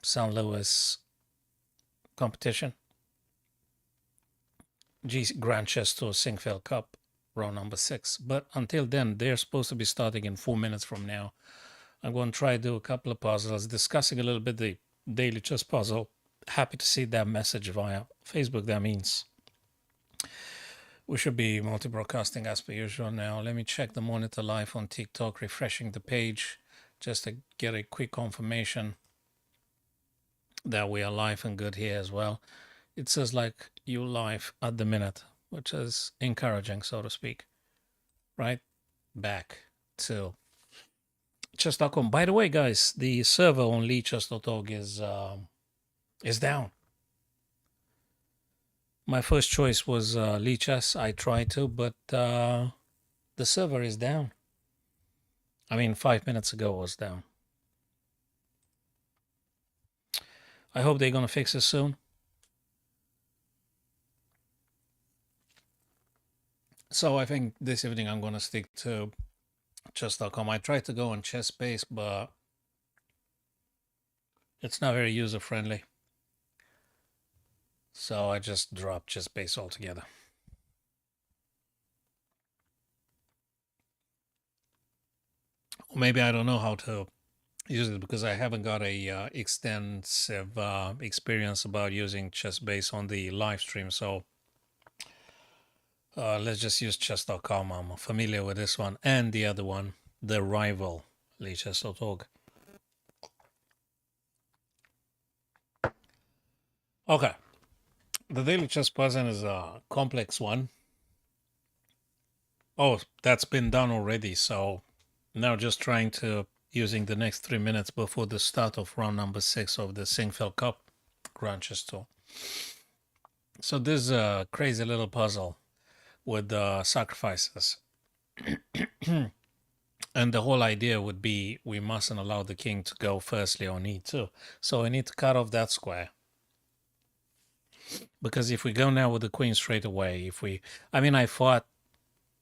St. Louis competition. Grand Chess Tour Sinquefield Cup, round number 6. But until then, they're supposed to be starting in 4 minutes from now. I'm going to try to do a couple of puzzles, discussing a little bit the daily chess puzzle. Happy to see that message via Facebook. That means we should be multi-broadcasting as per usual now. Let me check the monitor live on TikTok, refreshing the page just to get a quick confirmation that we are live and good here as well. It says like you live at the minute, which is encouraging, so to speak. Right back to chess.com. By the way, guys, the server on leechess.org is down. My first choice was Lichess. I tried to, but the server is down. I mean, 5 minutes ago it was down. I hope they're going to fix it soon. So I think this evening I'm going to stick to chess.com. I tried to go on ChessBase, but it's not very user-friendly. So I just dropped ChessBase altogether. Or maybe I don't know how to use it because I haven't got a extensive experience about using ChessBase on the live stream. So let's just use chess.com. I'm familiar with this one and the other one, the rival, leechess.org. Okay. The daily chess puzzle is a complex one. Oh, that's been done already. So now just trying to using the next 3 minutes before the start of round number 6 of the Sinquefield Cup Grand Chess Tour. So this is a crazy little puzzle with sacrifices. And the whole idea would be we mustn't allow the king to go firstly on e2. So we need to cut off that square. Because if we go now with the queen straight away, I thought,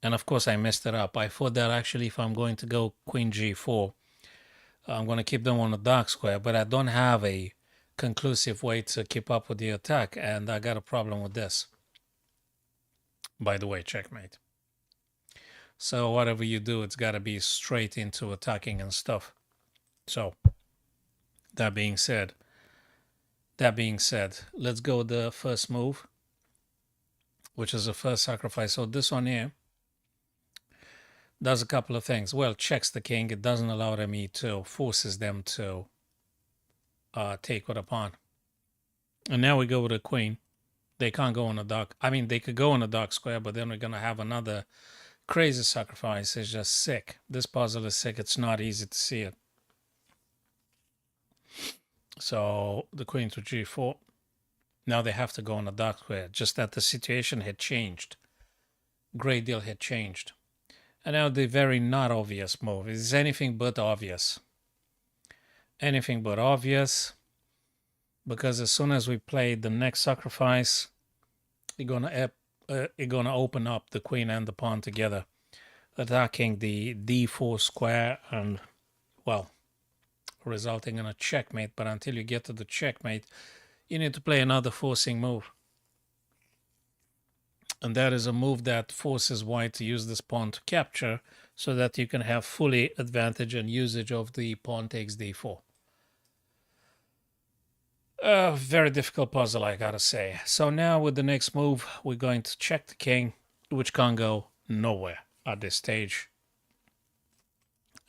and of course I messed it up. I thought that actually if I'm going to go queen g4, I'm going to keep them on the dark square, but I don't have a conclusive way to keep up with the attack, and I got a problem with this. By the way, checkmate. So whatever you do, it's got to be straight into attacking and stuff. So that being said, let's go with the first move, which is the first sacrifice. So this one here does a couple of things. Well, checks the king. It doesn't allow them e2, forces them to take with a pawn. And now we go with a queen. They can't go on a dark. I mean, they could go on a dark square, but then we're going to have another crazy sacrifice. It's just sick. This puzzle is sick. It's not easy to see it. So the queen to g4. Now they have to go on a dark square. Just that the situation had changed. Great deal had changed. And now the very not obvious move is anything but obvious. Anything but obvious. Because as soon as we play the next sacrifice, you're gonna open up the queen and the pawn together, attacking the d4 square and, well, resulting in a checkmate. But until you get to the checkmate, you need to play another forcing move. And that is a move that forces white to use this pawn to capture so that you can have fully advantage and usage of the pawn takes d4. Very difficult puzzle, I gotta say. So now with the next move, we're going to check the king, which can't go nowhere at this stage.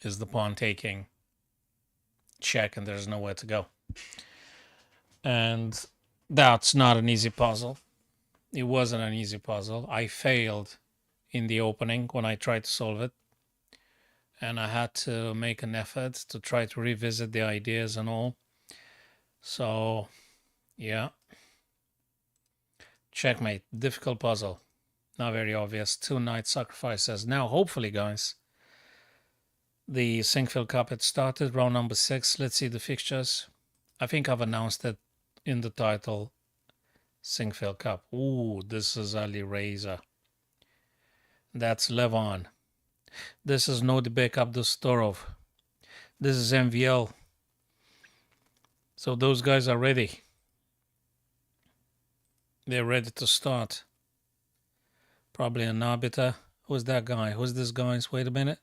Is the pawn taking check and there's nowhere to go. And that's not an easy puzzle. It wasn't an easy puzzle. I failed in the opening when I tried to solve it. And I had to make an effort to try to revisit the ideas and all. So, yeah. Checkmate. Difficult puzzle. Not very obvious. 2 knight sacrifices. Now, hopefully, guys, the Sinquefield Cup had started. Round number 6. Let's see the fixtures. I think I've announced it in the title. Sinquefield Cup. Ooh, this is Ali Reza. That's Levon. This is Nodibek Abdustorov. This is MVL. So those guys are ready. They're ready to start. Probably an arbiter. Who's that guy? Who's this guy? Wait a minute.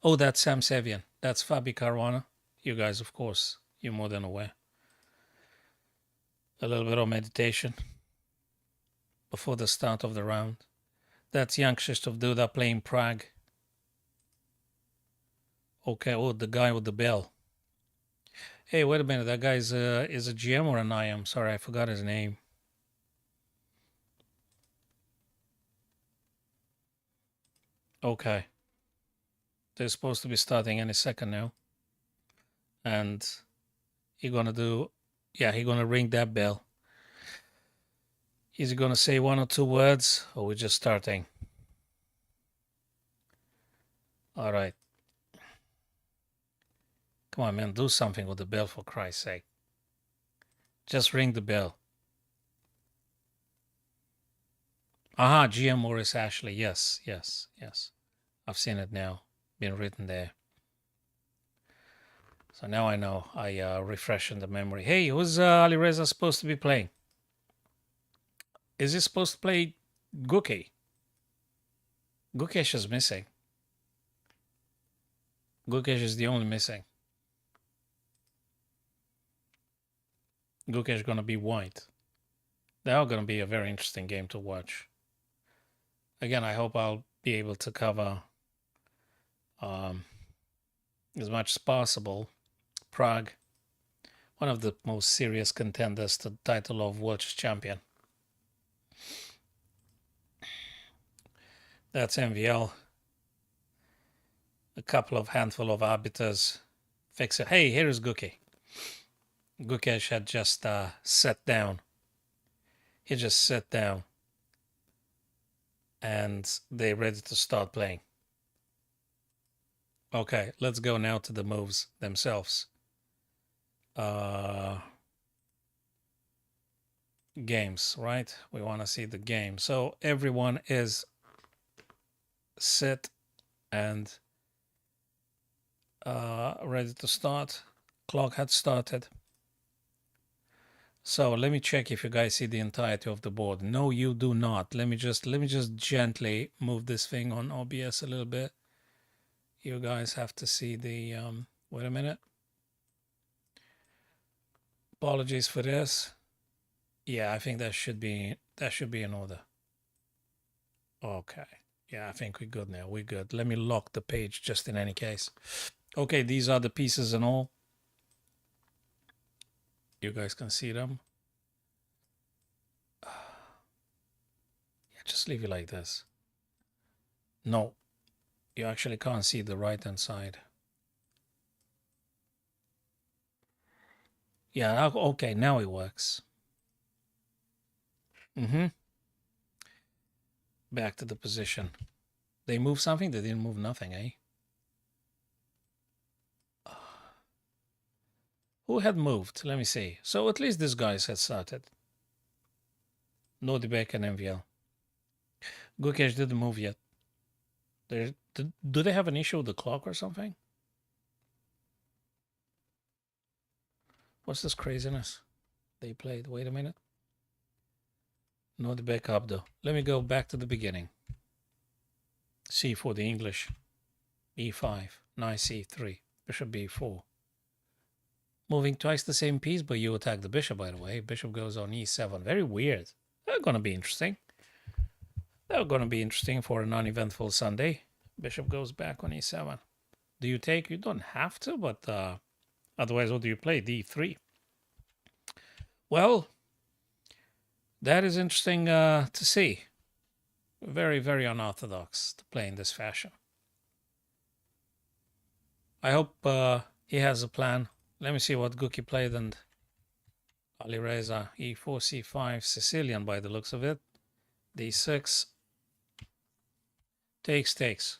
Oh, that's Sam Sevian. That's Fabi Caruana. You guys, of course, you're more than aware. A little bit of meditation before the start of the round. That's Jan Krzysztof Duda playing Prague. Okay, oh, the guy with the bell. Hey, wait a minute. That guy is a GM or an IM? Sorry, I forgot his name. Okay. They're supposed to be starting any second now. And he's gonna do, yeah, he's gonna ring that bell. Is he gonna say one or two words, or we're just starting? All right. Come on, man, do something with the bell for Christ's sake. Just ring the bell. Aha, GM Morris Ashley. Yes, yes, yes. I've seen it now. Been written there. So now I know. I refresh in the memory. Hey, who's Ali Reza supposed to be playing? Is he supposed to play Gukesh? Gukesh is missing. Gukesh is the only missing. Gukesh is going to be white. They're going to be a very interesting game to watch. Again, I hope I'll be able to cover as much as possible. Prague, one of the most serious contenders to the title of World Chess Champion. That's MVL. A couple of handful of arbiters. Fix it. Hey, here is Gukesh. Gukesh had just sat down. He just sat down. And they're ready to start playing. Okay, let's go now to the moves themselves. Games, right? We want to see the game. So everyone is set and ready to start. Clock had started. So let me check if you guys see the entirety of the board. No, you do not. Let me just gently move this thing on OBS a little bit. You guys have to see the wait a minute. Apologies for this. Yeah, I think that should be in order. Okay. Yeah, I think we're good now. We're good. Let me lock the page just in any case. Okay, these are the pieces and all. You guys can see them. Yeah, just leave it like this. No, you actually can't see the right-hand side. Yeah, okay, now it works. Back to the position. They moved something? They didn't move nothing, eh? Who had moved? Let me see. So at least these guys had started. Nodibek and MVL. Gukesh didn't move yet. Do they have an issue with the clock or something? What's this craziness? They played. Wait a minute. Nodibek Abdo. Let me go back to the beginning. C for the English. E5. Knight C3. Bishop B4. Moving twice the same piece, but you attack the bishop, by the way. Bishop goes on E7. Very weird. They're going to be interesting. They're going to be interesting for a non-eventful Sunday. Bishop goes back on E7. Do you take? You don't have to, but otherwise, what do you play? D3. Well, that is interesting to see. Very, very unorthodox to play in this fashion. I hope he has a plan. Let me see what Guki played, and Ali Reza, E4, C5, Sicilian by the looks of it. D6. Takes.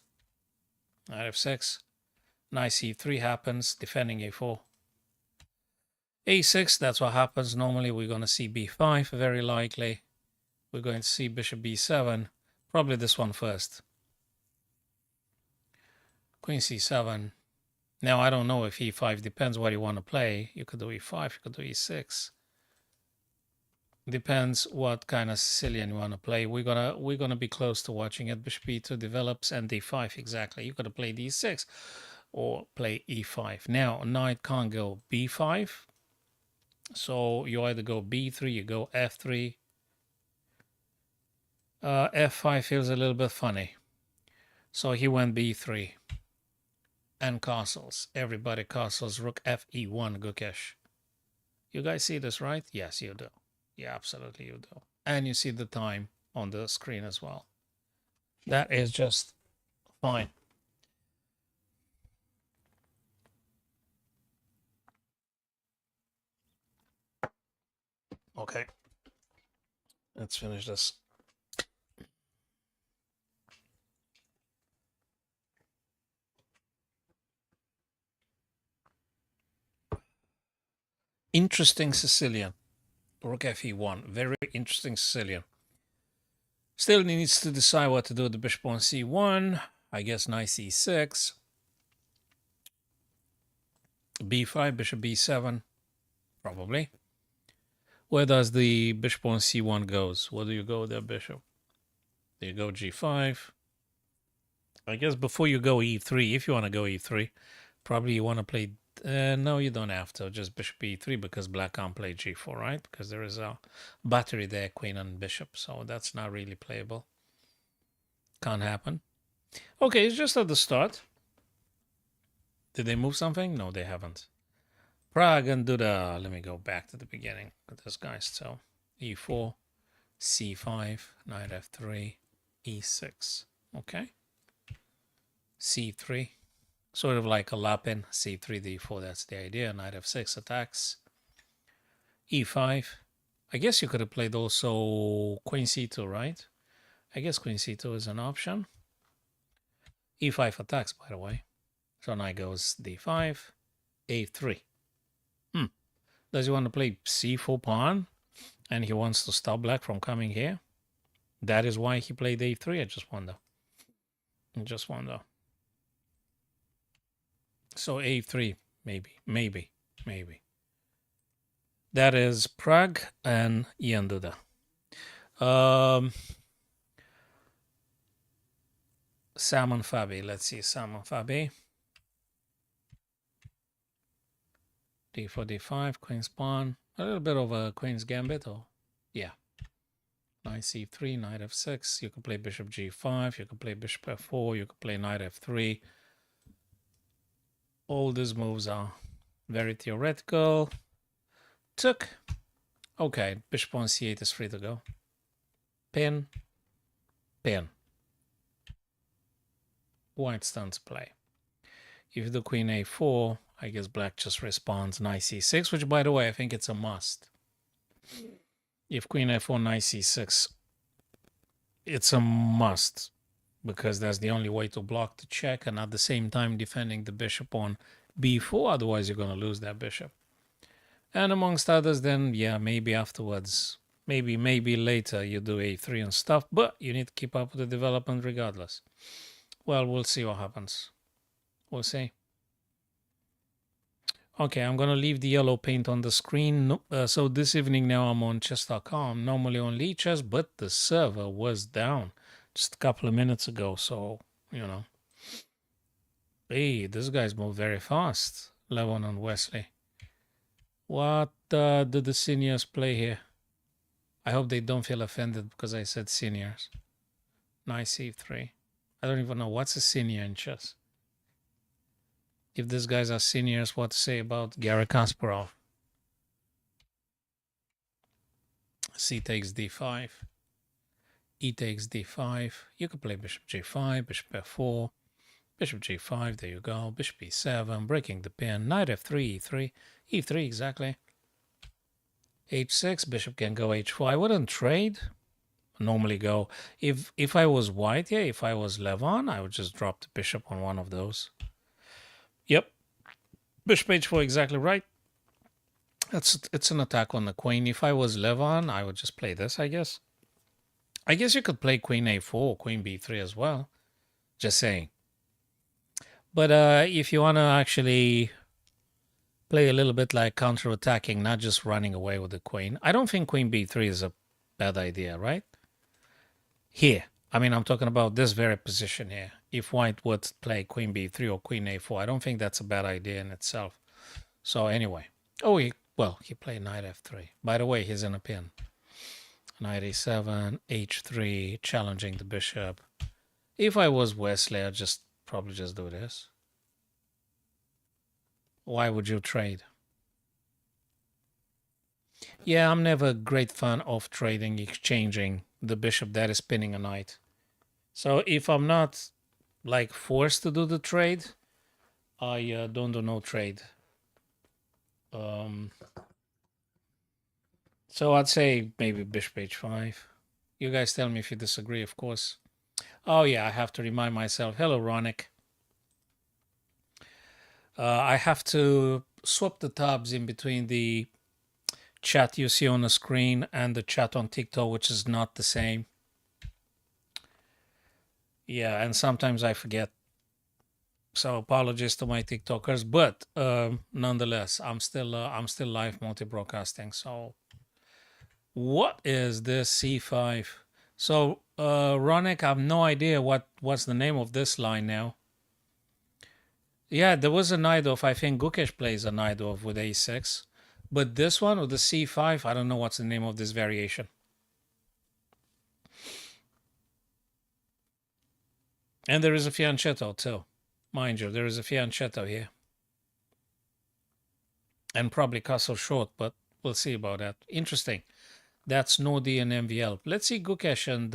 Knight F6. Knight C3 happens, defending A4. A6, that's what happens. Normally we're going to see B5, very likely. We're going to see Bishop B7. Probably this one first. Queen C7. Now, I don't know if e5 depends what you want to play. You could do e5, you could do e6. Depends what kind of Sicilian you want to play. We're gonna be close to watching it. Bishop e2 develops and d5 exactly. You could play d6 or play e5. Now knight can't go b5, so you either go b3, you go f3. F5 feels a little bit funny, so he went b3 and castles. Everybody castles. Rook fe1 Gukesh. You guys see this, right? Yes, you do. Yeah, absolutely you do. And you see the time on the screen as well. That is just fine. Okay. Let's finish this. Interesting Sicilian. Rook fe1. Very interesting Sicilian. Still needs to decide what to do with the bishop on c1. I guess knight c6. b5, bishop b7. Probably. Where does the bishop on c1 goes? Where do you go with that bishop? Do you go g5? I guess before you go e3, if you want to go e3, probably you want to play... no, you don't have to. Just bishop e3 because black can't play g4, right? Because there is a battery there, queen and bishop. So that's not really playable. Can't happen. Okay, it's just at the start. Did they move something? No, they haven't. Prague and do the... Let me go back to the beginning with this guy still. e4, c5, knight f3, e6. Okay. c3. Sort of like a lap-in. c3, d4, that's the idea. Knight f6 attacks. e5. I guess you could have played also queen c2, right? I guess queen c2 is an option. e5 attacks, by the way. So knight goes d5, a3. Does he want to play c4 pawn? And he wants to stop black from coming here? That is why he played a3, I just wonder. So a3, maybe. That is Prague and Ian Duda. Salmon Fabi, let's see, Salmon Fabi. d4, d5, queen's pawn. A little bit of a queen's gambit, or yeah. Knight c3, knight f6. You can play bishop g5. You can play bishop f4. You can play knight f3. All these moves are very theoretical. Took. Okay, bishop on c8 is free to go. Pin. White stands play. If you do queen a4, I guess black just responds knight c6, which, by the way, I think it's a must. If queen f4, knight c6, it's a must because that's the only way to block the check and at the same time defending the bishop on b4. Otherwise, you're going to lose that bishop. And amongst others, then, yeah, maybe afterwards, maybe later you do a3 and stuff, but you need to keep up with the development regardless. Well, we'll see what happens. We'll see. Okay, I'm going to leave the yellow paint on the screen. So this evening now I'm on chess.com, normally on Lichess, but the server was down just a couple of minutes ago. So, you know. Hey, this guy's moved very fast. Levon and Wesley. What did the seniors play here? I hope they don't feel offended because I said seniors. Knight c3. I don't even know what's a senior in chess. If these guys are seniors, what to say about Garry Kasparov? C takes d5. E takes d5. You could play bishop g5, bishop f4, bishop g5. There you go. Bishop e7, breaking the pin. Knight f3, e3. e3, exactly. h6, bishop can go h4. I wouldn't trade. Normally go. If I was white, yeah, if I was Levon, I would just drop the bishop on one of those. Yep. Bishop h4, exactly right. It's an attack on the queen. If I was Levon, I would just play this, I guess. I guess you could play queen a4, queen b3 as well. Just saying. But if you want to actually play a little bit like counter-attacking, not just running away with the queen, I don't think queen b3 is a bad idea, right? Here, I mean, I'm talking about this very position here. If white would play queen b3 or queen a4, I don't think that's a bad idea in itself. So anyway, oh, he played knight f3. By the way, he's in a pin. Knight a7, h3, challenging the bishop. If I was Wesley, I'd probably just do this. Why would you trade? Yeah, I'm never a great fan of trading, exchanging the bishop that is pinning a knight. So if I'm not like forced to do the trade, I don't do no trade. So I'd say maybe bishop h5. You guys tell me if you disagree, of course. Oh yeah, I have to remind myself. Hello, Ronick. I have to swap the tabs in between the chat you see on the screen and the chat on TikTok, which is not the same. Yeah, and sometimes I forget. So apologies to my TikTokers, but nonetheless, I'm still live multi-broadcasting. So what is this C5? So Ronick, I have no idea what's the name of this line now. Yeah, there was a Naidov. I think Gukesh plays a Naidov with A6. But this one with the C5, I don't know what's the name of this variation. And there is a fianchetto too. Mind you, there is a fianchetto here. And probably castle short, but we'll see about that. Interesting. That's Nodi and MVL. Let's see Gukesh and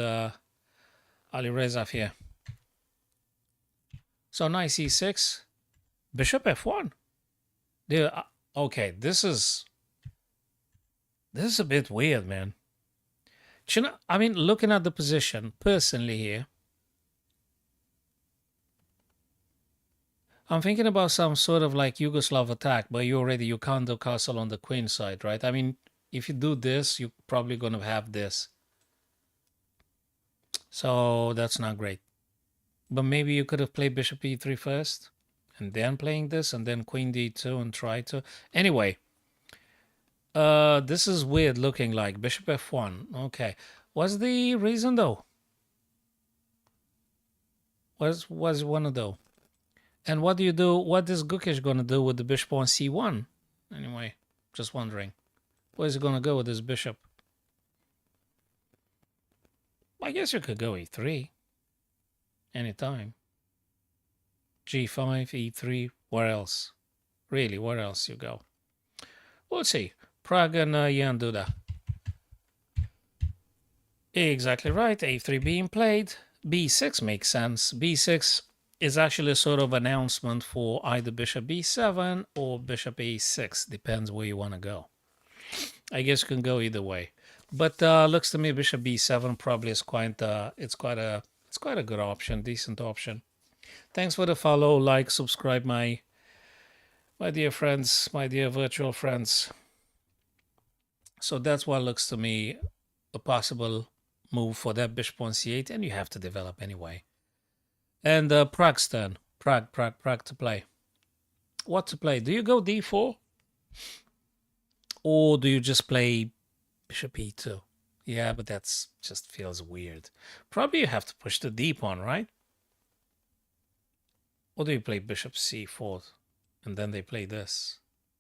Ali Rezaf here. So knight C6. Bishop F1. Okay, this is a bit weird, man. I mean, looking at the position personally here, I'm thinking about some sort of like Yugoslav attack, but you can't do castle on the queen side, right? I mean, if you do this, you're probably going to have this. So that's not great. But maybe you could have played bishop e3 first, and then playing this, and then queen d2 and try to... Anyway, this is weird looking like bishop f1. Okay. What's the reason though? What's one of those? And what do you do? What is Gukesh going to do with the bishop on c1? Anyway, just wondering. Where is he going to go with this bishop? I guess you could go e3. Anytime. g5, e3. Where else? Really, where else you go? We'll see. Prague and Jan Duda. Exactly right. a3 being played. b6 makes sense. b6 is actually a sort of announcement for either bishop b7 or bishop a6. Depends where you want to go. I guess you can go either way. But looks to me bishop b7 probably is quite it's quite a good option, decent option. Thanks for the follow, like, subscribe, my dear friends, my dear virtual friends. So that's what looks to me a possible move for that bishop on c8, and you have to develop anyway. And Prague's turn. Prague to play. What to play? Do you go d4? Or do you just play bishop e2? Yeah, but that's just feels weird. Probably you have to push the d pawn, right? Or do you play bishop c4 and then they play this?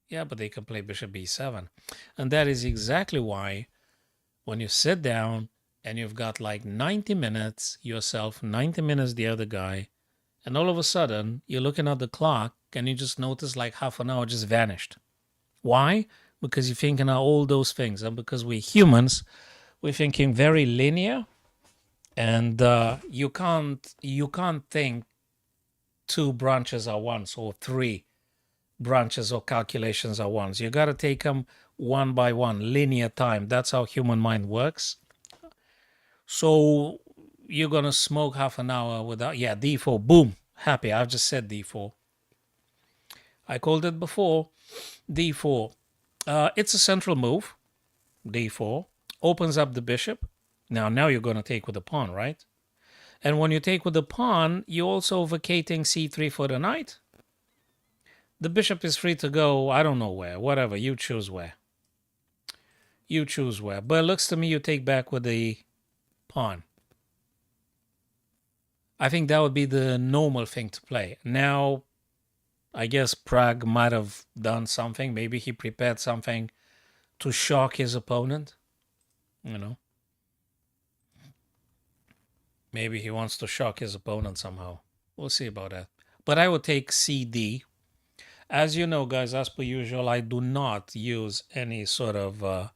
Yeah, but they can play bishop b7. And that is exactly why when you sit down and you've got like 90 minutes yourself, 90 minutes the other guy, and all of a sudden you're looking at the clock and you just notice like half an hour just vanished. Why? Because you're thinking of all those things. And because we're humans, we're thinking very linear. And you can't think two branches at once or three branches or calculations at once. You got to take them one by one, linear time. That's how human mind works. So you're going to smoke half an hour without... Yeah, d4. Boom. Happy. I've just said d4. I called it before. d4. It's a central move. d4. Opens up the bishop. Now you're going to take with the pawn, right? And when you take with the pawn, you're also vacating c3 for the knight. The bishop is free to go, I don't know where, whatever, you choose where. You choose where. But it looks to me you take back with the pawn. I think that would be the normal thing to play. Now, I guess Prague might have done something. Maybe he prepared something to shock his opponent. You know. Maybe he wants to shock his opponent somehow. We'll see about that. But I would take CD. As you know, guys, as per usual, I do not use any sort of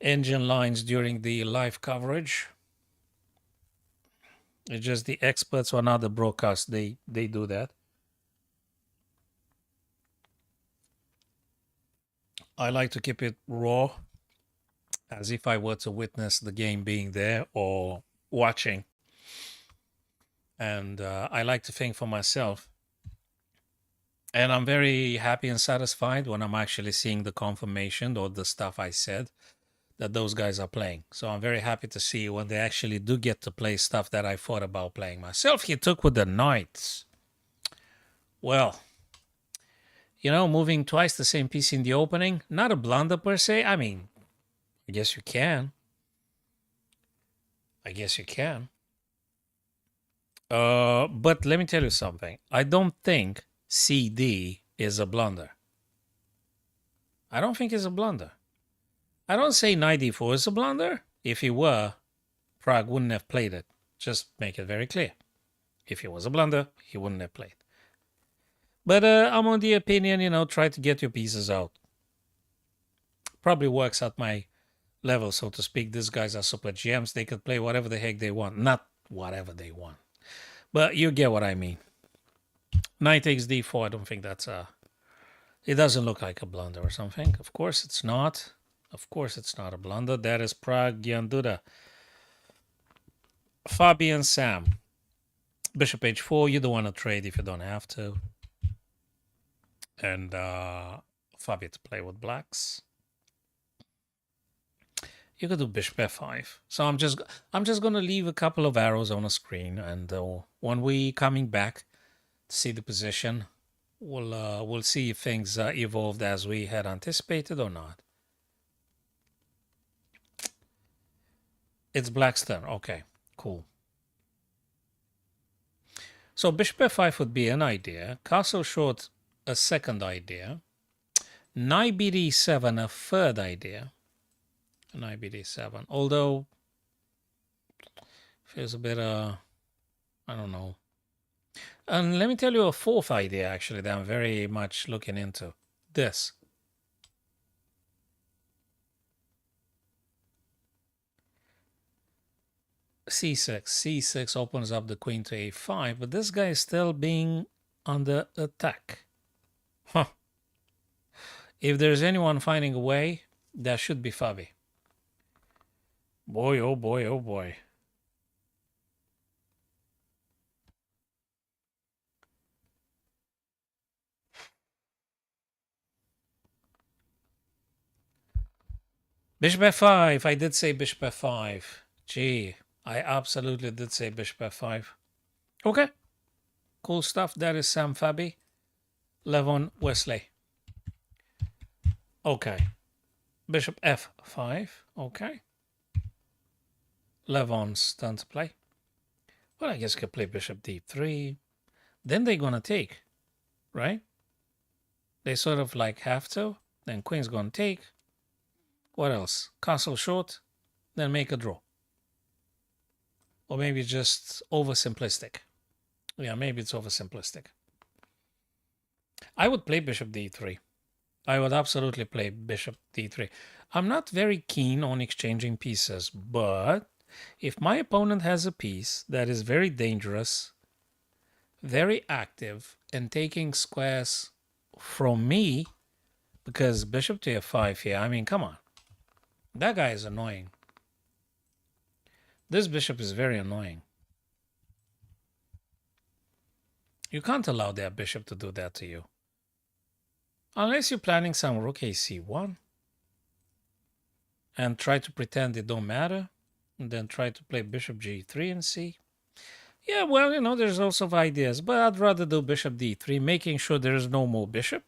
engine lines during the live coverage. It's just the experts on other broadcasts, they do that. I like to keep it raw, as if I were to witness the game being there or watching. And I like to think for myself. And I'm very happy and satisfied when I'm actually seeing the confirmation or the stuff I said that those guys are playing. So I'm very happy to see when they actually do get to play stuff that I thought about playing myself. He took with the knights. Well, you know, moving twice the same piece in the opening, not a blunder per se. I mean, I guess you can. I guess you can. But let me tell you something. I don't think CD is a blunder. I don't think it's a blunder. I don't say knight d4 is a blunder. If he were, Prague wouldn't have played it. Just make it very clear. If it was a blunder, he wouldn't have played. But I'm on the opinion, you know, try to get your pieces out. Probably works at my level, so to speak. These guys are super GMs. They could play whatever the heck they want. Not whatever they want. But you get what I mean. Knight takes d4. I don't think that's a... It doesn't look like a blunder or something. Of course it's not. Of course it's not a blunder. That is Prague Gianduda. Fabian Sam. Bishop h4. You don't want to trade if you don't have to. And Fabi to play with blacks. You could do bishop f5. So I'm just going to leave a couple of arrows on the screen, and when we coming back to see the position, we'll see if things evolved as we had anticipated or not. It's black's turn. Okay, cool. So bishop f5 would be an idea. Castle short, a second idea. Knight bd7, a third idea. Knight bd7. Although, feels a bit, I don't know. And let me tell you a fourth idea, actually, that I'm very much looking into. This. c6. c6 opens up the queen to a5, but this guy is still being under attack. Huh. If there's anyone finding a way, that should be Fabi. Boy, oh boy, oh boy. Bishop f5. I did say bishop f5. Gee, I absolutely did say bishop f5. Okay. Cool stuff. That is Sam Fabi. Levon Wesley. Okay. Bishop f5. Okay. Levon's turn to play. Well, I guess I could play bishop d3. Then they're going to take, right? They sort of like have to. Then queen's going to take. What else? Castle short. Then make a draw. Or maybe just oversimplistic. Yeah, maybe it's oversimplistic. I would play bishop d3. I would absolutely play bishop d3. I'm not very keen on exchanging pieces, but if my opponent has a piece that is very dangerous, very active, and taking squares from me, because bishop to f5 here, I mean, come on. That guy is annoying. This bishop is very annoying. You can't allow that bishop to do that to you. Unless you're planning some rook a c1 and try to pretend it don't matter. and then try to play bishop g3 and see. Yeah, well, there's also ideas, but I'd rather do bishop d3, making sure there is no more bishop.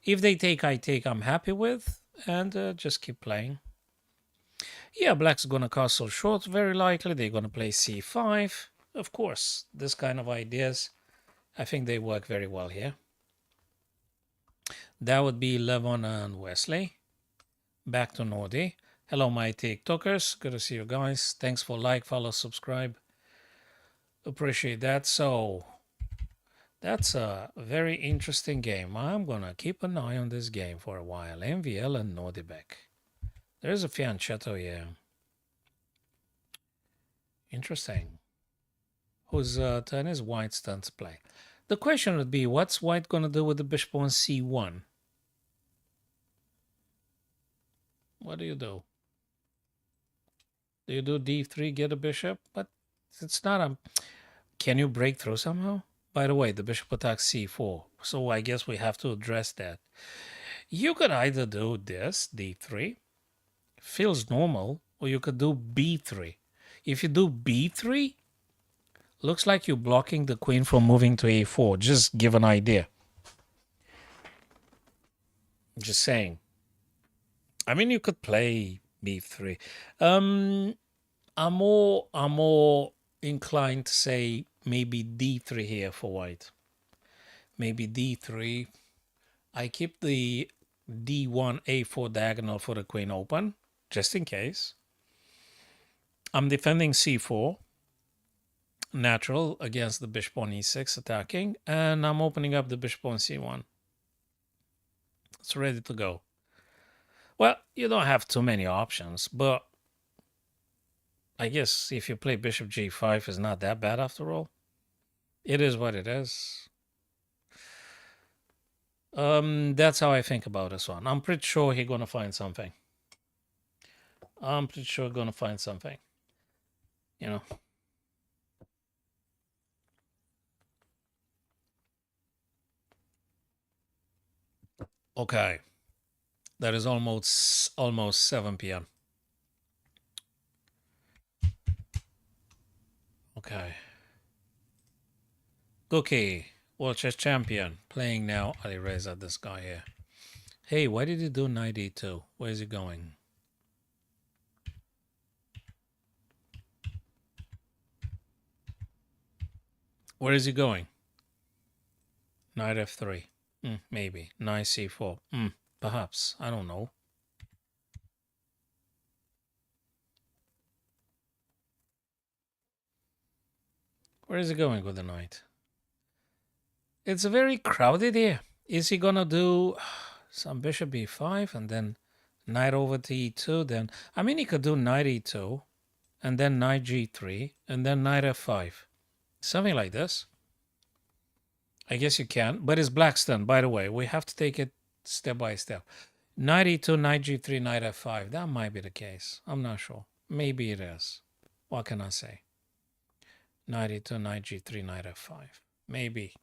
If they take, I take, I'm happy with, and just keep playing. Yeah, black's gonna castle short, very likely. They're gonna play c5. Of course, this kind of ideas, I think they work very well here. That would be Levon and Wesley. Back to Nordi. Hello, my TikTokers. Good to see you guys. Thanks for like, follow, subscribe. Appreciate that. So, that's a very interesting game. I'm going to keep an eye on this game for a while. MVL and Nordibek. There's a fianchetto here. Interesting. Whose turn is White's turn to play? The question would be, what's White going to do with the bishop on c1? What do you do? Do you do d3, get a bishop? But it's not a... Can you break through somehow? By the way, the bishop attacks c4. So I guess we have to address that. You could either do this, d3. Feels normal. Or you could do b3. If you do b3, looks like you're blocking the queen from moving to a4. Just give an idea. Just saying. I mean, you could play b3. I'm more inclined to say maybe d3 here for White. Maybe d3. I keep the d1 a4 diagonal for the queen open, just in case. I'm defending c4. Natural against the bishop on e6 attacking, and I'm opening up the bishop on c1. It's ready to go. Well, you don't have too many options, but I guess if you play bishop g5, it's not that bad after all. It is what it is. That's how I think about this one. I'm pretty sure he's gonna find something. I'm pretty sure gonna find something. Okay. That is almost 7 p.m. Okay. Cookie, World Chess Champion, playing now. Ali Reza, this guy here. Hey, why did you do knight e2? Where is he going? Where is he going? Knight f3. Maybe. Knight c4. Perhaps. I don't know. Where is he going with the knight? It's very crowded here. Is he gonna do some bishop b5 and then knight over to e2? Then I mean, he could do knight e2 and then knight g3 and then knight f5. Something like this. I guess you can, but it's black's turn. By the way, we have to take it step by step. Knight e2, knight g3, knight f5. That might be the case. I'm not sure. Maybe it is. What can I say? Knight e2, knight g3, knight f5. Maybe.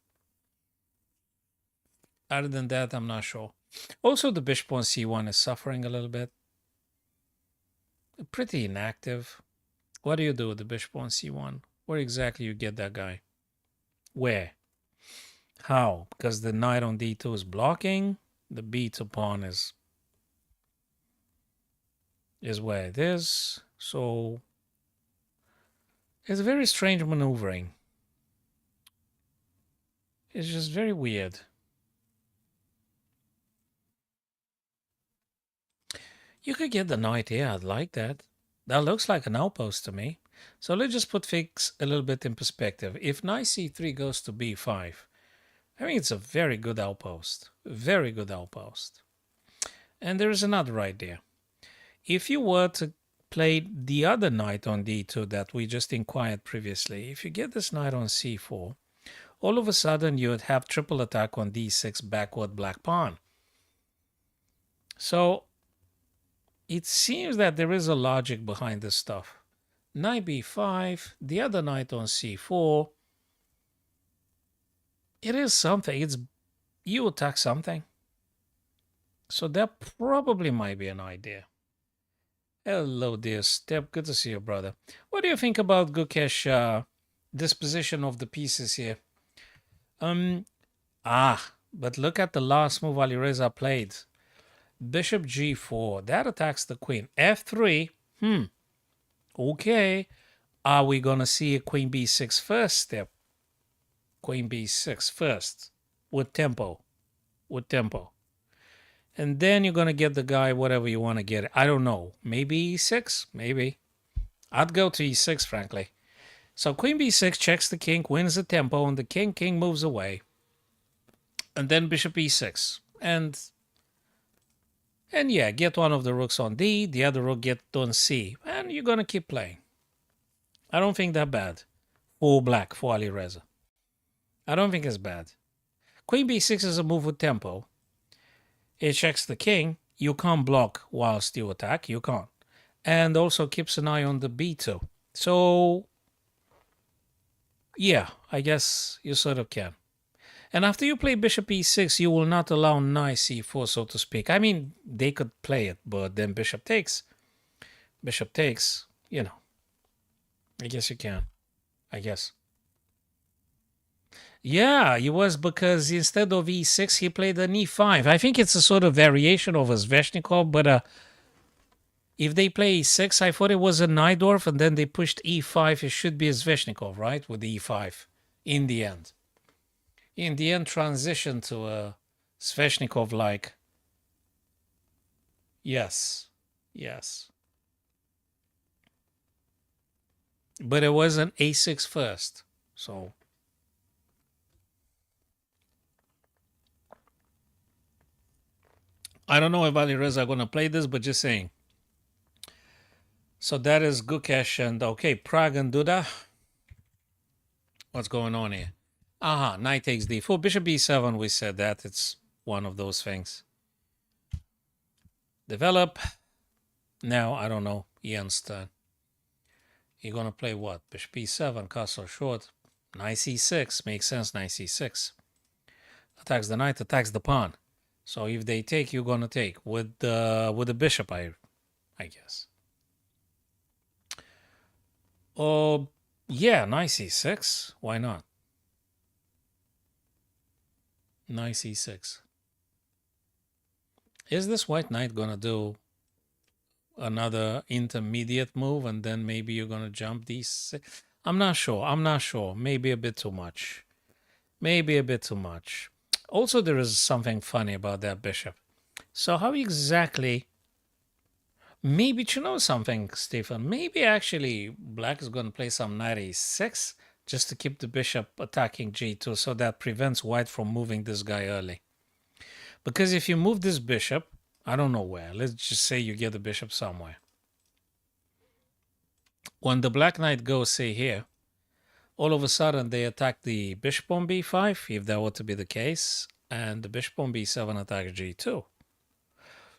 Other than that, I'm not sure. Also, the bishop on c1 is suffering a little bit. Pretty inactive. What do you do with the bishop on c1? Where exactly you get that guy? Where? How? Because the knight on d2 is blocking. The b2 pawn is where it is. So it's a very strange maneuvering. It's just very weird. You could get the knight here. I'd like that. That looks like an outpost to me. So let's just put things a little bit in perspective. If knight c3 goes to b5, I think it's a very good outpost. Very good outpost. And there is another idea. If you were to play the other knight on d2 that we just inquired previously, if you get this knight on c4, all of a sudden you would have triple attack on d6 backward black pawn. So it seems that there is a logic behind this stuff. Knight b5, the other knight on c4. It is something. It's you attack something. So that probably might be an idea. Hello, dear Step. Good to see you, brother. What do you think about Gukesh disposition of the pieces here? Um, but look at the last move Alireza played. Bishop g4. That attacks the queen. f3. Okay. Are we going to see a queen b6 first step? Queen b6 first. With tempo. With tempo. And then you're going to get the guy whatever you want to get. I don't know. Maybe e6? Maybe. I'd go to e6, frankly. So queen b6 checks the king, wins the tempo, and the king moves away. And then bishop e6. And yeah, get one of the rooks on d, the other rook get on c. And you're going to keep playing. I don't think that bad. For black, for Alireza. I don't think it's bad. Queen b6 is a move with tempo. It checks the king. You can't block whilst you attack. You can't. And also keeps an eye on the b2. So, yeah, I guess you sort of can. And after you play bishop e6, you will not allow knight c4, so to speak. I mean, they could play it, but then bishop takes. Bishop takes, you know. I guess you can. I guess. Yeah, it was because instead of e6, he played an e5. I think it's a sort of variation of a Sveshnikov, but if they play e6, I thought it was a Najdorf, and then they pushed e5. It should be a Sveshnikov, right, with e5 in the end. In the end, transition to a Sveshnikov-like. Yes, yes. But it was an a6 first, so... I don't know if Alireza are going to play this, but just saying. So that is Gukesh and, okay, Prague and Duda. What's going on here? Knight takes d4. Bishop b7, we said that. It's one of those things. Develop. Now, I don't know. Ian's turn. You're going to play what? Bishop b7, castle short. Knight c6. Makes sense, knight c6. Attacks the knight, attacks the pawn. So if they take, you're going to take. With the bishop, I guess. Oh, yeah, knight c6. Why not? Knight c6. Is this white knight going to do another intermediate move and then maybe you're going to jump d6? I'm not sure. I'm not sure. Maybe a bit too much. Maybe a bit too much. Also, there is something funny about that bishop. So how exactly... Maybe, you know something, Stephen? Maybe actually black is going to play some knight a6 just to keep the bishop attacking g2 so that prevents white from moving this guy early. Because if you move this bishop, I don't know where. Let's just say you get the bishop somewhere. When the black knight goes, say here, all of a sudden they attack the bishop on b5, if that were to be the case, and the bishop on b7 attacks g2.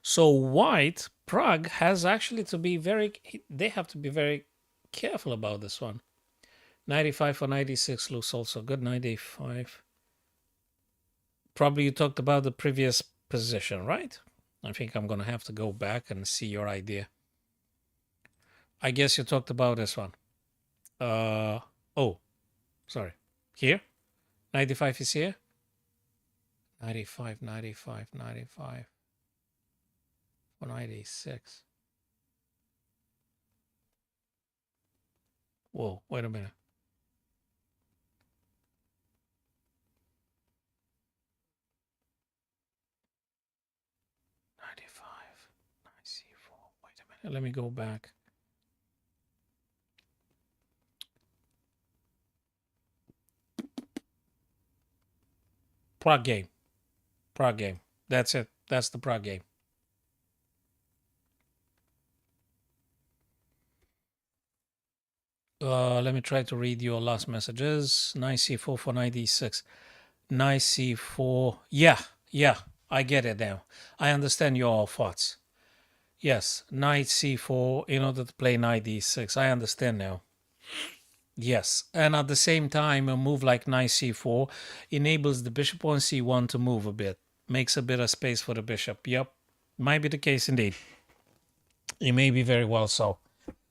So white, Prague, has actually to be very, they have to be very careful about this one. 95 for 96 looks also good. 95. Probably you talked about the previous position, right? I think I'm going to have to go back and see your idea. I guess you talked about this one. Oh, sorry. Here? 95 is here? 95, 95, 95. 196. Whoa, wait a minute. Wait a minute. Let me go back. Prague game. Prague game. That's it. That's the Prague game. Let me try to read your last messages. Knight c4 for knight d6. Knight c4. Yeah. I get it now. I understand your thoughts. Yes, knight c4 in order to play knight d6. I understand now. Yes, and at the same time, a move like knight c4 enables the bishop on c1 to move a bit. Makes a bit of space for the bishop. Yep, might be the case indeed. It may be very well so.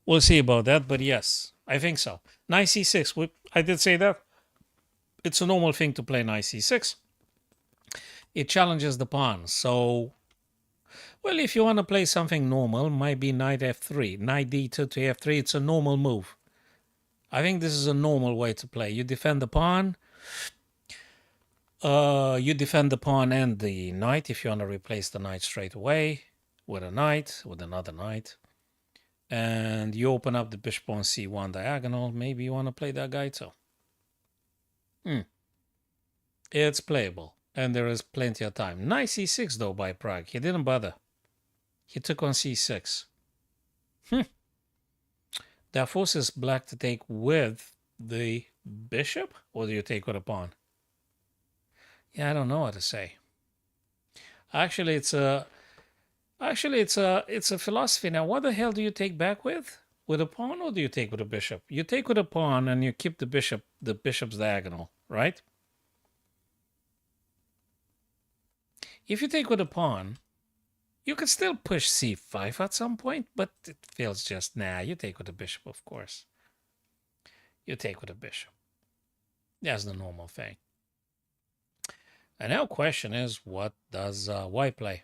We'll see about that, but yes, I think so. Knight c6. I did say that. It's a normal thing to play knight c6. It challenges the pawn. So, well, if you want to play something normal, might be knight f3. Knight d2 to f3. It's a normal move. I think this is a normal way to play. You defend the pawn. You defend the pawn and the knight if you want to replace the knight straight away with a knight, with another knight. And you open up the bishop on c1 diagonal. Maybe you want to play that guy too. It's playable. And there is plenty of time. Knight c6 though by Prague. He didn't bother. He took on c6. That forces black to take with the bishop, or do you take with a pawn? Yeah, I don't know what to say. Actually, it's a philosophy. Now, what the hell do you take back with? With a pawn, or do you take with a bishop? You take with a pawn and you keep the bishop's diagonal, right? If you take with a pawn, you could still push c5 at some point, but it feels just, nah, you take with a bishop, of course. You take with a bishop. That's the normal thing. And now question is, what does white play?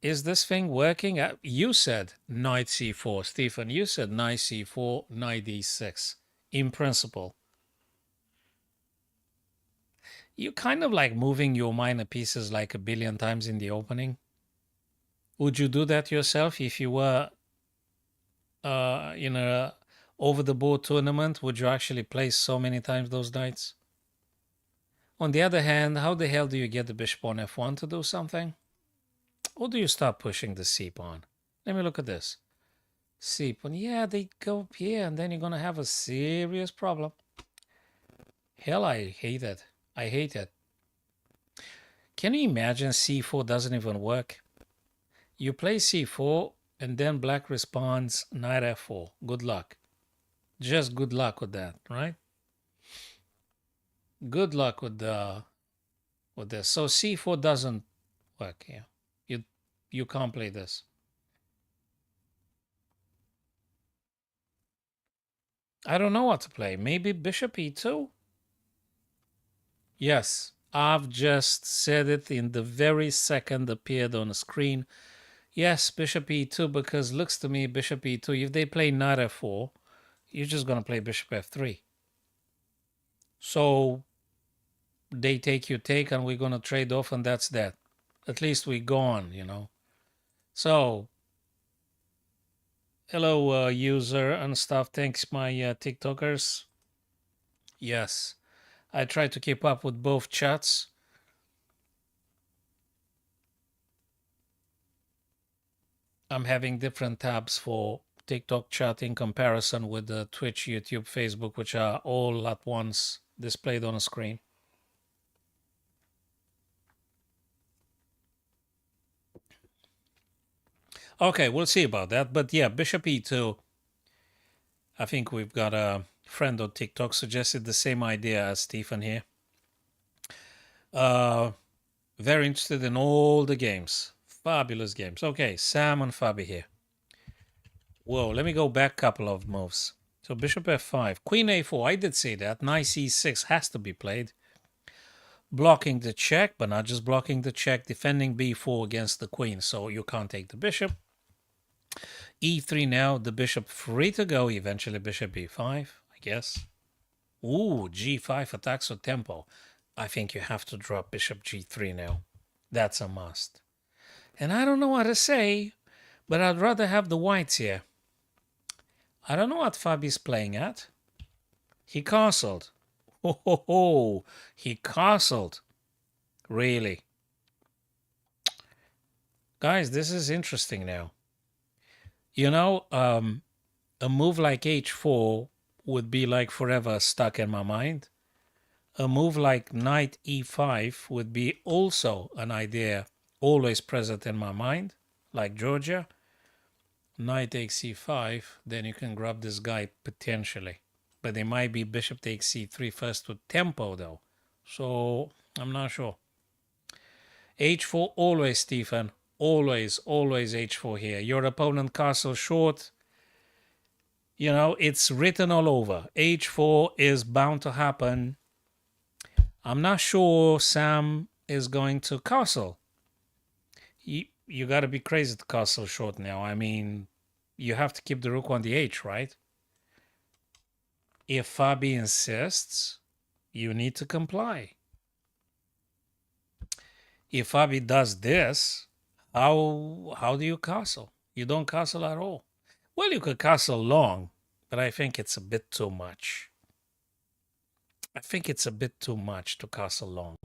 Is this thing working? You said knight c4, Stephen. You said knight c4, knight d6. In principle. You kind of like moving your minor pieces like a billion times in the opening. Would you do that yourself if you were in a over-the-board tournament? Would you actually play so many times those knights? On the other hand, how the hell do you get the bishop on f1 to do something? Or do you start pushing the c pawn? Let me look at this. C pawn. Yeah, they go up here, and then you're going to have a serious problem. Hell, I hate it. I hate it. Can you imagine c4 doesn't even work? You play c4, and then black responds knight f4. Good luck. Just good luck with that, right? Good luck with this. So c4 doesn't work here. You can't play this. I don't know what to play. Maybe bishop e2? Yes, I've just said it in the very second appeared on the screen. Yes, bishop e2, because looks to me bishop e2, if they play knight f4, you're just going to play bishop f3. So they take, you take, and we're going to trade off, and that's that. At least we go on, you know. So, hello, user and stuff. Thanks, my TikTokers. Yes, I try to keep up with both chats. I'm having different tabs for TikTok chat in comparison with the Twitch, YouTube, Facebook, which are all at once displayed on a screen. Okay, we'll see about that. But yeah, bishop e2. I think we've got a friend on TikTok suggested the same idea as Stephen here. Very interested in all the games. Fabulous games. Okay, Sam and Fabi here. Whoa, let me go back a couple of moves. So bishop f5, queen a4. I did say that. Knight c6 has to be played. Blocking the check, but not just blocking the check. Defending b4 against the queen, so you can't take the bishop. e3 now, the bishop free to go. Eventually bishop b5, I guess. Ooh, g5 attacks with tempo. I think you have to drop bishop g3 now. That's a must. And I don't know what to say, but I'd rather have the whites here. I don't know what Fabi's playing at. He castled. Ho ho ho! He castled. Really. Guys, this is interesting now. You know, a move like h4 would be like forever stuck in my mind. A move like knight e5 would be also an idea always present in my mind, like Georgia. Knight takes c5, then you can grab this guy potentially. But it might be bishop takes c3 first with tempo though. So I'm not sure. h4 always, Stephen. Always, always h4 here. Your opponent castle short. You know, it's written all over. h4 is bound to happen. I'm not sure Sam is going to castle. You got to be crazy to castle short now. I mean, you have to keep the rook on the h, right? If Fabi insists, you need to comply. If Fabi does this, how do you castle? You don't castle at all. Well, you could castle long, but I think it's a bit too much. I think it's a bit too much to castle long.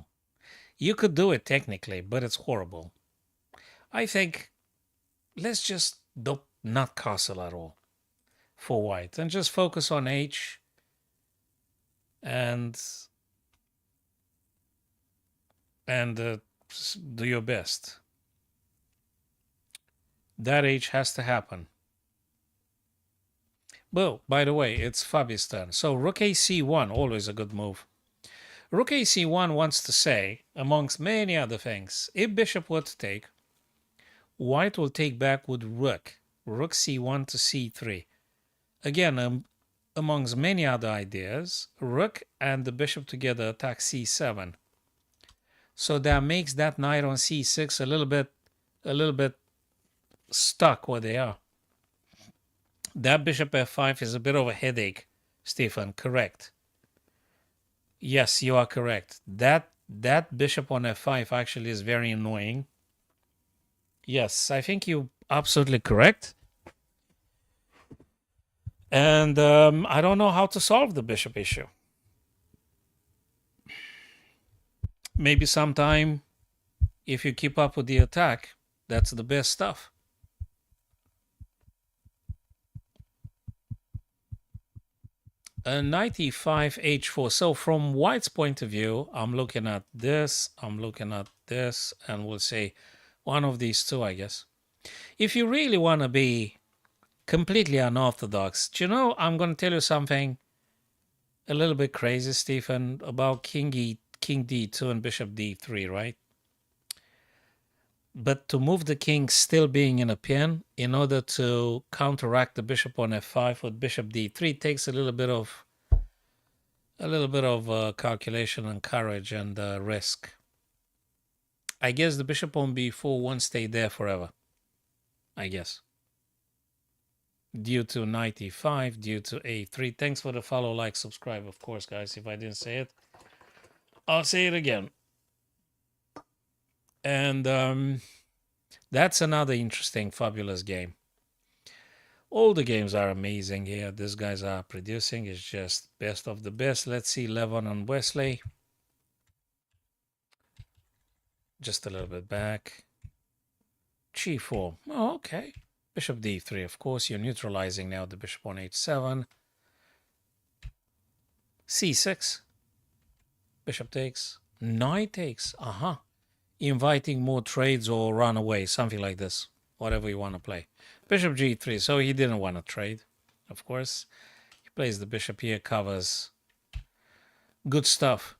You could do it technically, but it's horrible. I think let's just not castle at all for white and just focus on h and do your best. That h has to happen. Well, by the way, it's Fabi's turn. So rook ac1, always a good move. Rook ac1 wants to say, amongst many other things, if bishop were to take, white will take back with rook. Rook c1 to c3. Again, amongst many other ideas, rook and the bishop together attack c7. So that makes that knight on c6 a little bit stuck where they are. That bishop f5 is a bit of a headache, Stefan. Correct. Yes, you are correct. That bishop on f5 actually is very annoying. Yes, I think you're absolutely correct. And I don't know how to solve the bishop issue. Maybe sometime, if you keep up with the attack, that's the best stuff. Knight e5, h4. So from white's point of view, I'm looking at this, I'm looking at this, and we'll say one of these two, I guess. If you really want to be completely unorthodox, do you know, I'm going to tell you something a little bit crazy, Stephen, about king d2 and bishop d3, right? But to move the king still being in a pin in order to counteract the bishop on f5 with bishop d3 takes a little bit of calculation and courage and risk. I guess the bishop on b4 won't stay there forever. I guess. Due to knight e5, due to a3. Thanks for the follow, like, subscribe, of course, guys. If I didn't say it, I'll say it again. And that's another interesting, fabulous game. All the games are amazing here. These guys are producing. It's just best of the best. Let's see Levon and Wesley. Just a little bit back. g4. Oh, okay. Bishop d3, of course. You're neutralizing now the bishop on h7. c6. Bishop takes. Knight takes. Inviting more trades or run away, something like this. Whatever you want to play. Bishop g3. So he didn't want to trade, of course. He plays the bishop here, covers. Good stuff.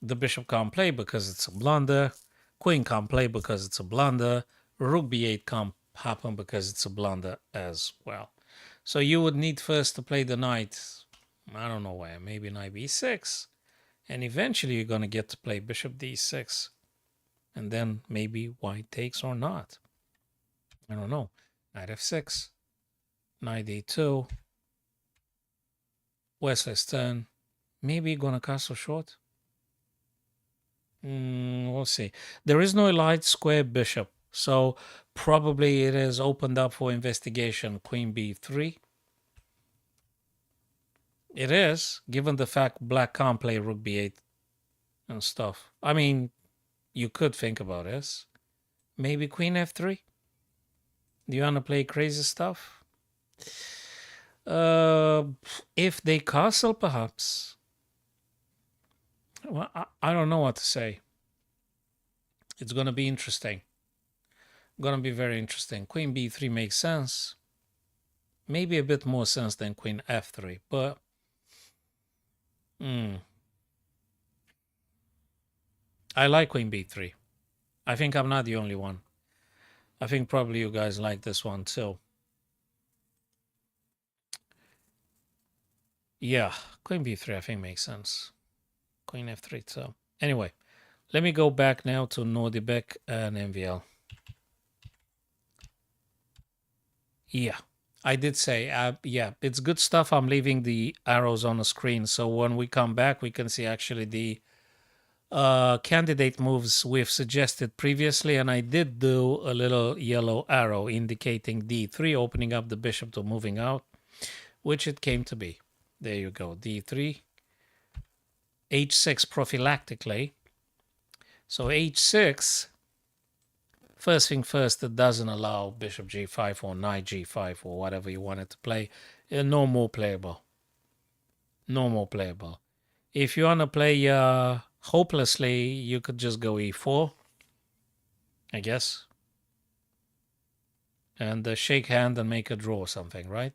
The bishop can't play because it's a blunder. Queen can't play because it's a blunder. Rook b8 can't happen because it's a blunder as well. So you would need first to play the knight, I don't know where, maybe knight b6. And eventually you're going to get to play bishop d6. And then maybe white takes or not. I don't know. Knight f6. Knight d2. Wesley's turn. Maybe you're going to castle short. We'll see. There is no light square bishop. So probably it is opened up for investigation. Queen b3. It is, given the fact black can't play rook b8 and stuff. I mean, you could think about this. Maybe queen f3. Do you want to play crazy stuff? If they castle, perhaps. Well, I don't know what to say. It's going to be interesting. Going to be very interesting. Queen b3 makes sense. Maybe a bit more sense than queen f3, but I like queen b3. I think I'm not the only one. I think probably you guys like this one too. Yeah, queen b3 I think makes sense. Queen f3 too. Anyway, let me go back now to Nordicbeck and MVL. Yeah, I did say, yeah, it's good stuff. I'm leaving the arrows on the screen. So when we come back, we can see actually the candidate moves we've suggested previously. And I did do a little yellow arrow indicating d3, opening up the bishop to moving out, which it came to be. There you go, d3, h6 prophylactically. So h6, first thing first, it doesn't allow bishop g5 or knight g5 or whatever you wanted to play. No more playable. No more playable. If you want to play hopelessly, you could just go e4, I guess. And shake hand and make a draw or something, right?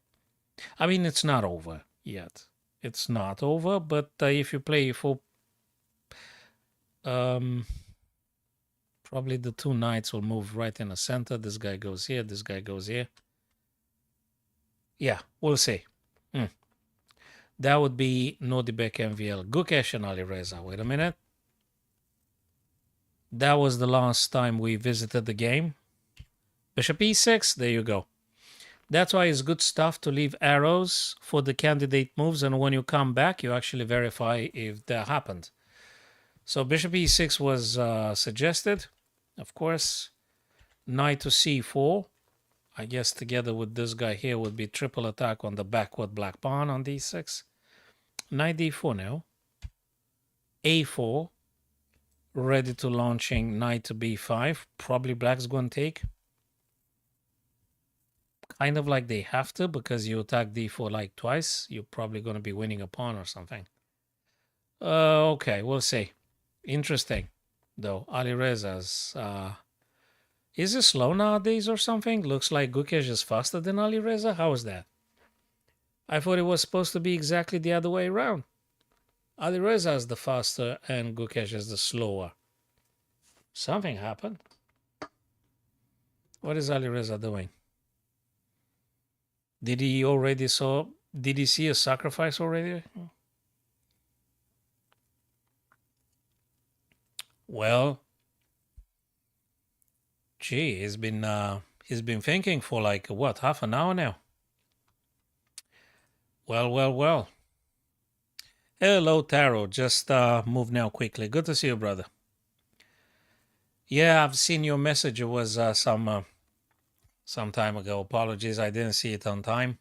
I mean, it's not over yet. It's not over, but if you play e4, probably the two knights will move right in the center. This guy goes here, this guy goes here. Yeah, we'll see. That would be Nordicbeck MVL. Gukesh and Alireza. Wait a minute. That was the last time we visited the game. Bishop e6. There you go. That's why it's good stuff to leave arrows for the candidate moves. And when you come back, you actually verify if that happened. So bishop e6 was suggested. Of course, knight to c4. I guess together with this guy here would be triple attack on the backward black pawn on d6. Knight d4 now. a4. Ready to launching knight to b5. Probably black's going to take. Kind of like they have to, because you attack d4 like twice. You're probably going to be winning a pawn or something. Okay, we'll see. Interesting, though. Alireza's... is it slow nowadays or something? Looks like Gukesh is faster than Alireza. How is that? I thought it was supposed to be exactly the other way around. Alireza is the faster and Gukesh is the slower. Something happened. What is Alireza doing? Did he see a sacrifice already? Well, gee, he's been thinking for like what, half an hour now. Well. Hello, Taro. Just move now quickly. Good to see you, brother. Yeah, I've seen your message. It was some time ago. Apologies, I didn't see it on time.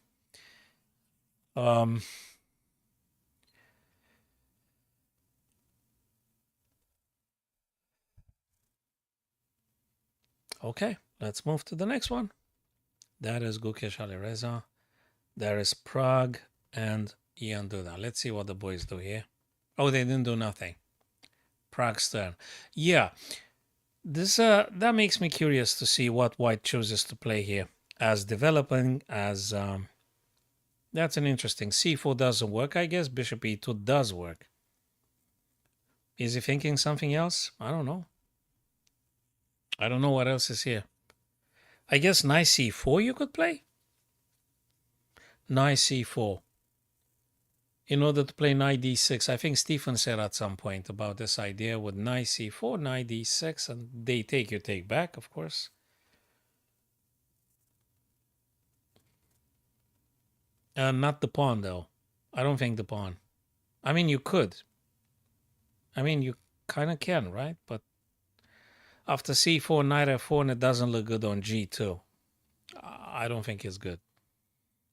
Okay, let's move to the next one. That is Gukesh Alireza. There is Prague and Ian Duda. Let's see what the boys do here. Oh, they didn't do nothing. Prague's turn. Yeah, this that makes me curious to see what White chooses to play here. As developing as that's an interesting. C4 doesn't work, I guess. Bishop e2 does work. Is he thinking something else? I don't know. I don't know what else is here. I guess knight c4 you could play. Knight c4. In order to play knight d6, I think Stephen said at some point about this idea with knight c4, knight d6, and they take, you take back, of course. Not the pawn, though. I don't think the pawn. I mean, you could. I mean, you kind of can, right? But after c4, knight f4, and it doesn't look good on g2. I don't think it's good.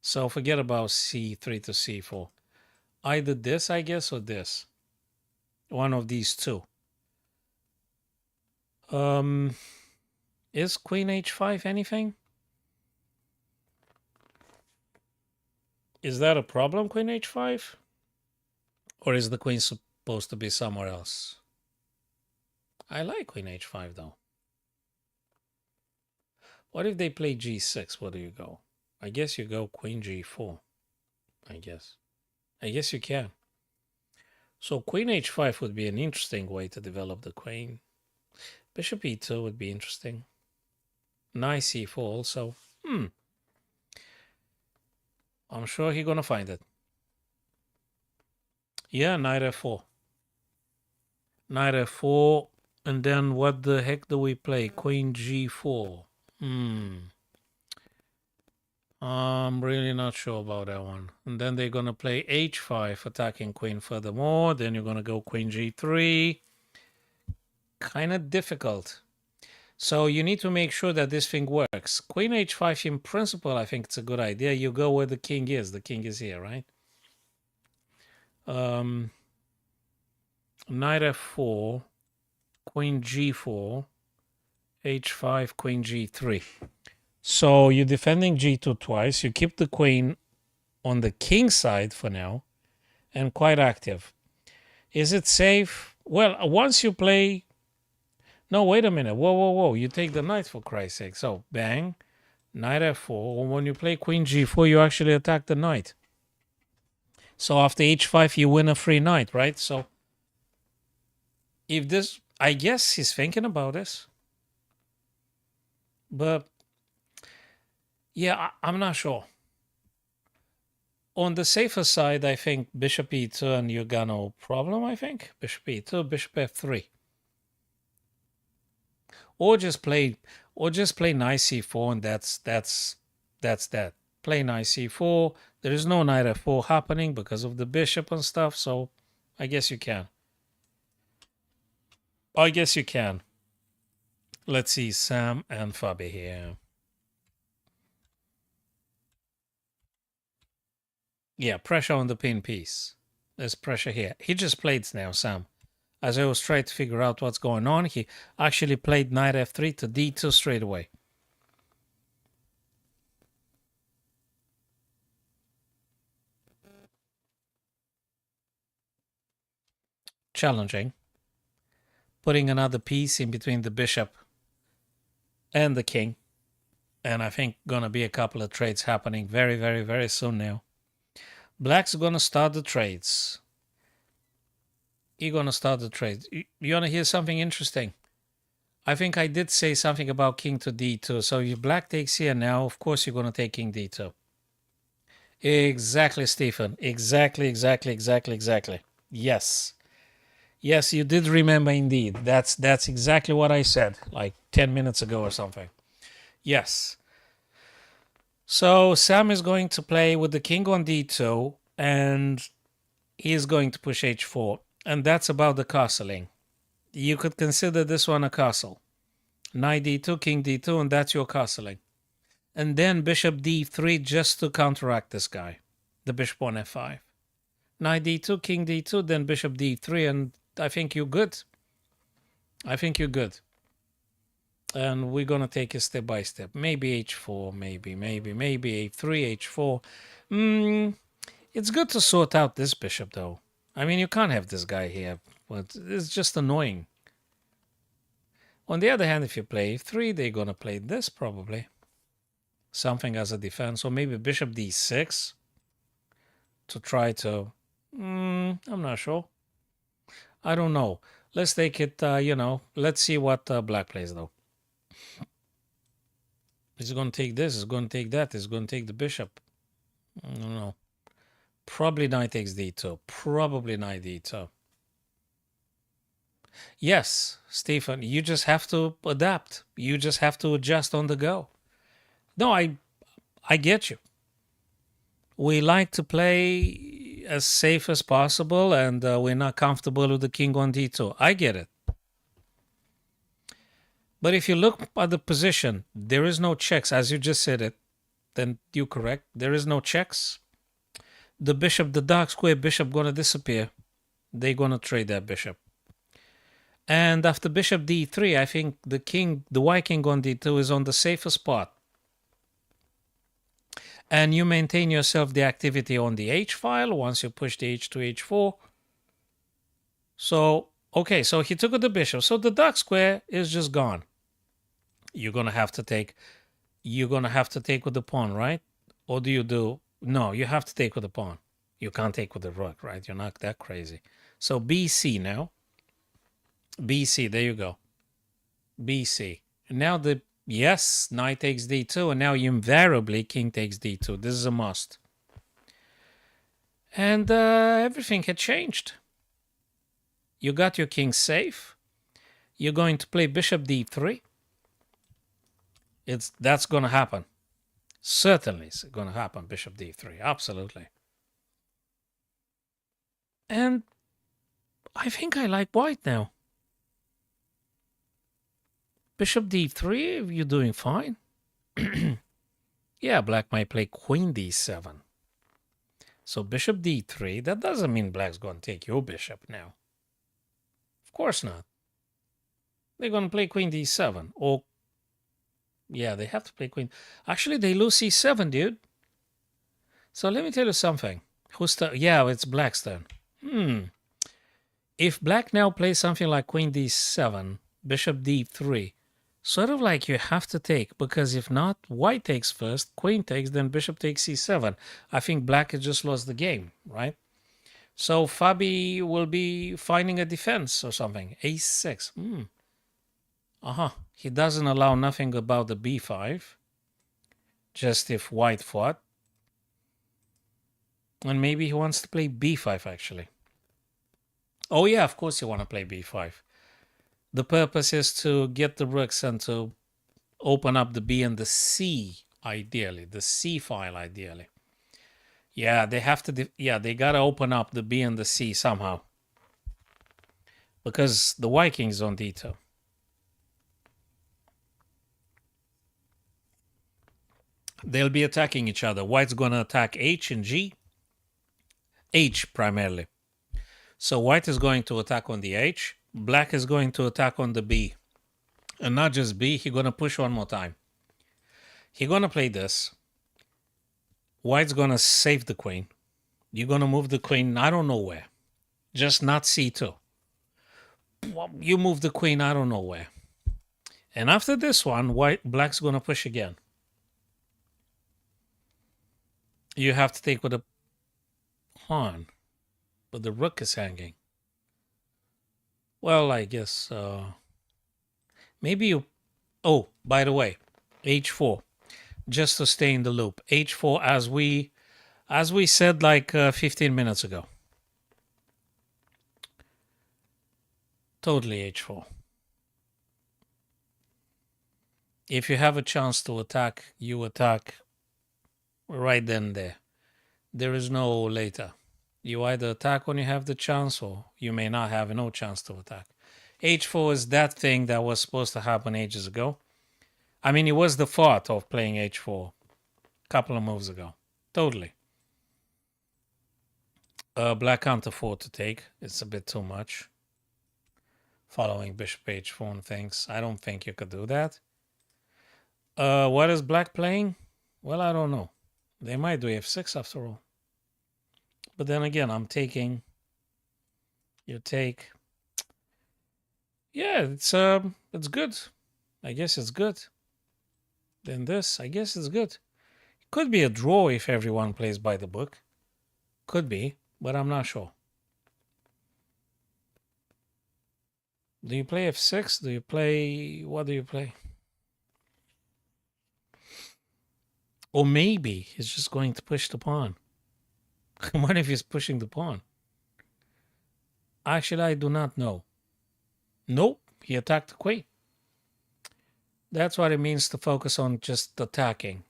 So forget about c3 to c4. Either this, I guess, or this. One of these two. Is queen h5 anything? Is that a problem, queen h5? Or is the queen supposed to be somewhere else? I like queen h5, though. What if they play g6? Where do you go? I guess you go queen g4. I guess you can. So queen h5 would be an interesting way to develop the queen. Bishop e2 would be interesting. Knight c4 also. I'm sure he's gonna find it. Yeah, knight f4. Knight f4. And then what the heck do we play? Queen g4. I'm really not sure about that one. And then they're gonna play h5, attacking queen furthermore. Then you're gonna go queen g3. Kind of difficult. So you need to make sure that this thing works. Queen h5, in principle, I think it's a good idea. You go where the king is. The king is here, right? Knight f4, queen g4, h5, queen g3. So you're defending g2 twice. You keep the queen on the king side for now and quite active. Is it safe? Well, once you play... No, wait a minute. Whoa, whoa, whoa. You take the knight, for Christ's sake. So, bang. Knight f4. When you play queen g4, you actually attack the knight. So after h5, you win a free knight, right? So if this... I guess he's thinking about this. But yeah, I'm not sure. On the safer side, I think bishop e2 and you got no problem, I think. Bishop e2, bishop f3. Or just play knight c4 and that's that. Play knight c4. There is no knight f4 happening because of the bishop and stuff, so I guess you can. I guess you can. Let's see, Sam and Fabi here. Yeah, pressure on the pin piece. There's pressure here. He just played now, Sam. As I was trying to figure out what's going on, he actually played knight f3 to d2 straight away. Challenging. Putting another piece in between the bishop and the king. And I think gonna be a couple of trades happening very, very, very soon now. Black's gonna start the trades. You're gonna start the trades. You wanna hear something interesting? I think I did say something about king to d2. So if black takes here now, of course you're gonna take king d2. Exactly, Stephen. Exactly. Yes. Yes, you did remember indeed. That's exactly what I said, like 10 minutes ago or something. Yes. So Sam is going to play with the king on d2, and he is going to push h4. And that's about the castling. You could consider this one a castle. Knight d2, king d2, and that's your castling. And then bishop d3 just to counteract this guy. The bishop on f5. Knight d2, king d2, then bishop d3, and I think you're good. I think you're good. And we're going to take it step by step. Maybe h4, maybe a3, h4. It's good to sort out this bishop, though. I mean, you can't have this guy here, but it's just annoying. On the other hand, if you play f3, they're going to play this probably. Something as a defense, or maybe bishop d6 to try to... I'm not sure. I don't know. Let's take it, let's see what black plays, though. He's going to take this, he's going to take that, he's going to take the bishop. I don't know. Probably knight takes d2. Probably knight d2. Yes, Stephen, you just have to adapt. You just have to adjust on the go. No, I get you. We like to play as safe as possible, and we're not comfortable with the king on d2. I get it. But if you look at the position, there is no checks, as you just said it. Then you're correct. There is no checks. The bishop, the dark square bishop, gonna disappear. They're gonna trade that bishop. And after bishop d3, I think the king, the white king on d2 is on the safer spot. And you maintain yourself the activity on the h file once you push the h2, h4. So, okay, so he took the bishop. So the dark square is just gone. You're gonna have to take with the pawn, right? Or do you do... No, you have to take with the pawn. You can't take with the rook, right? You're not that crazy. So BC now. BC, there you go. BC. Now the Yes, knight takes d2, and now invariably king takes d2. This is a must. And everything had changed. You got your king safe. You're going to play bishop d3. That's going to happen. Certainly it's going to happen, bishop d3. Absolutely. And I think I like white now. Bishop d3, you're doing fine. Yeah, black might play queen d7. So bishop d3, that doesn't mean black's going to take your bishop now. Of course not. They're going to play queen d7. Or, yeah, they have to play queen. Actually, they lose c7, dude. So let me tell you something. Who's turn? Yeah, it's black's turn. If black now plays something like queen d7, bishop d3, sort of like you have to take, because if not, white takes first, queen takes, then bishop takes c7. I think black has just lost the game, right? So Fabi will be finding a defense or something. a6. He doesn't allow nothing about the b5. Just if white fought. And maybe he wants to play b5 actually. Oh yeah, of course you want to play b5. The purpose is to get the rooks and to open up the b and the c, ideally. The c file, ideally. Yeah, they have to... they got to open up the b and the c somehow. Because the white king's on d2. They'll be attacking each other. White's going to attack h and g. H primarily. So white is going to attack on the h. Black is going to attack on the b. And not just b, he's going to push one more time. He's going to play this. White's going to save the queen. You're going to move the queen, I don't know where. Just not c2. You move the queen, I don't know where. And after this one, black's going to push again. You have to take with a pawn. But the rook is hanging. Well, I guess... maybe you... Oh, by the way, h4. Just to stay in the loop. h4 as we said like 15 minutes ago. Totally h4. If you have a chance to attack, you attack right then and there. There is no later. You either attack when you have the chance, or you may not have no chance to attack. h4 is that thing that was supposed to happen ages ago. I mean, it was the thought of playing h4 a couple of moves ago. Totally. Black can't afford to take. It's a bit too much. Following bishop h4 and things. I don't think you could do that. What is black playing? Well, I don't know. They might do f6 after all. But then again, I'm taking... You take... Yeah, it's good. I guess it's good. Then this, I guess it's good. It could be a draw if everyone plays by the book. Could be, but I'm not sure. Do you play f6? Do you play... What do you play? Or maybe he's just going to push the pawn. What if he's pushing the pawn? Actually, I do not know. Nope, he attacked the queen. That's what it means to focus on just attacking.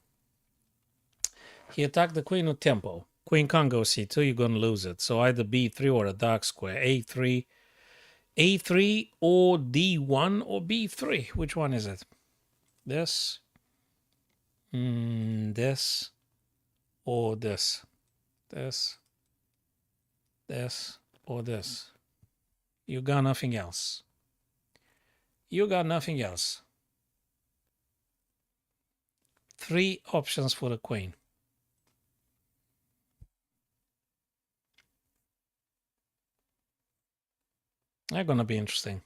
He attacked the queen with tempo. Queen can't go c2, you're going to lose it. So either b3 or a dark square. a3 or d1 or b3. Which one is it? This. This. Or this. This or this. You got nothing else. You got nothing else. 3 options for the queen. They're gonna be interesting.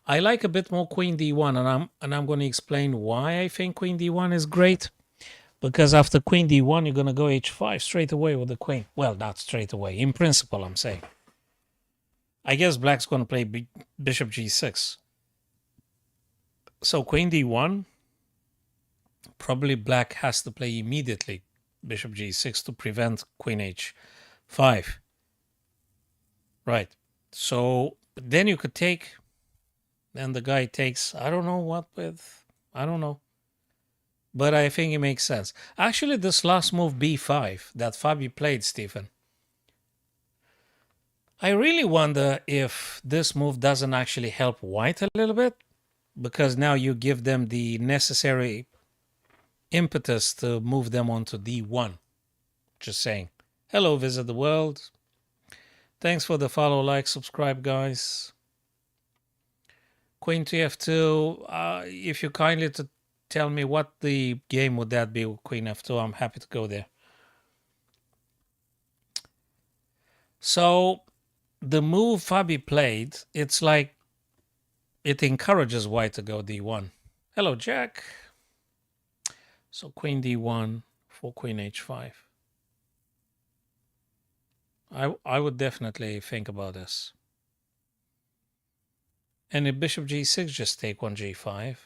I like a bit more queen d1, and I'm going to explain why I think queen d1 is great. Because after queen d1, you're going to go h5 straight away with the queen. Well, not straight away. In principle, I'm saying. I guess black's going to play bishop g6. So queen d1. Probably black has to play immediately bishop g6 to prevent queen h5. Right. So then you could take, and the guy takes, I don't know what with, I don't know. But I think it makes sense. Actually, this last move b5 that Fabi played, Stephen, I really wonder if this move doesn't actually help white a little bit, because now you give them the necessary impetus to move them onto d1. Just saying. Hello, Visit the World. Thanks for the follow, like, subscribe, guys. Queen to f2. If you kindly to tell me what the game would that be with queen f2, I'm happy to go there. So the move Fabi played, it's like it encourages white to go d1. Hello, Jack. So queen d1 for queen h5. I would definitely think about this. And if bishop g6, just take one g5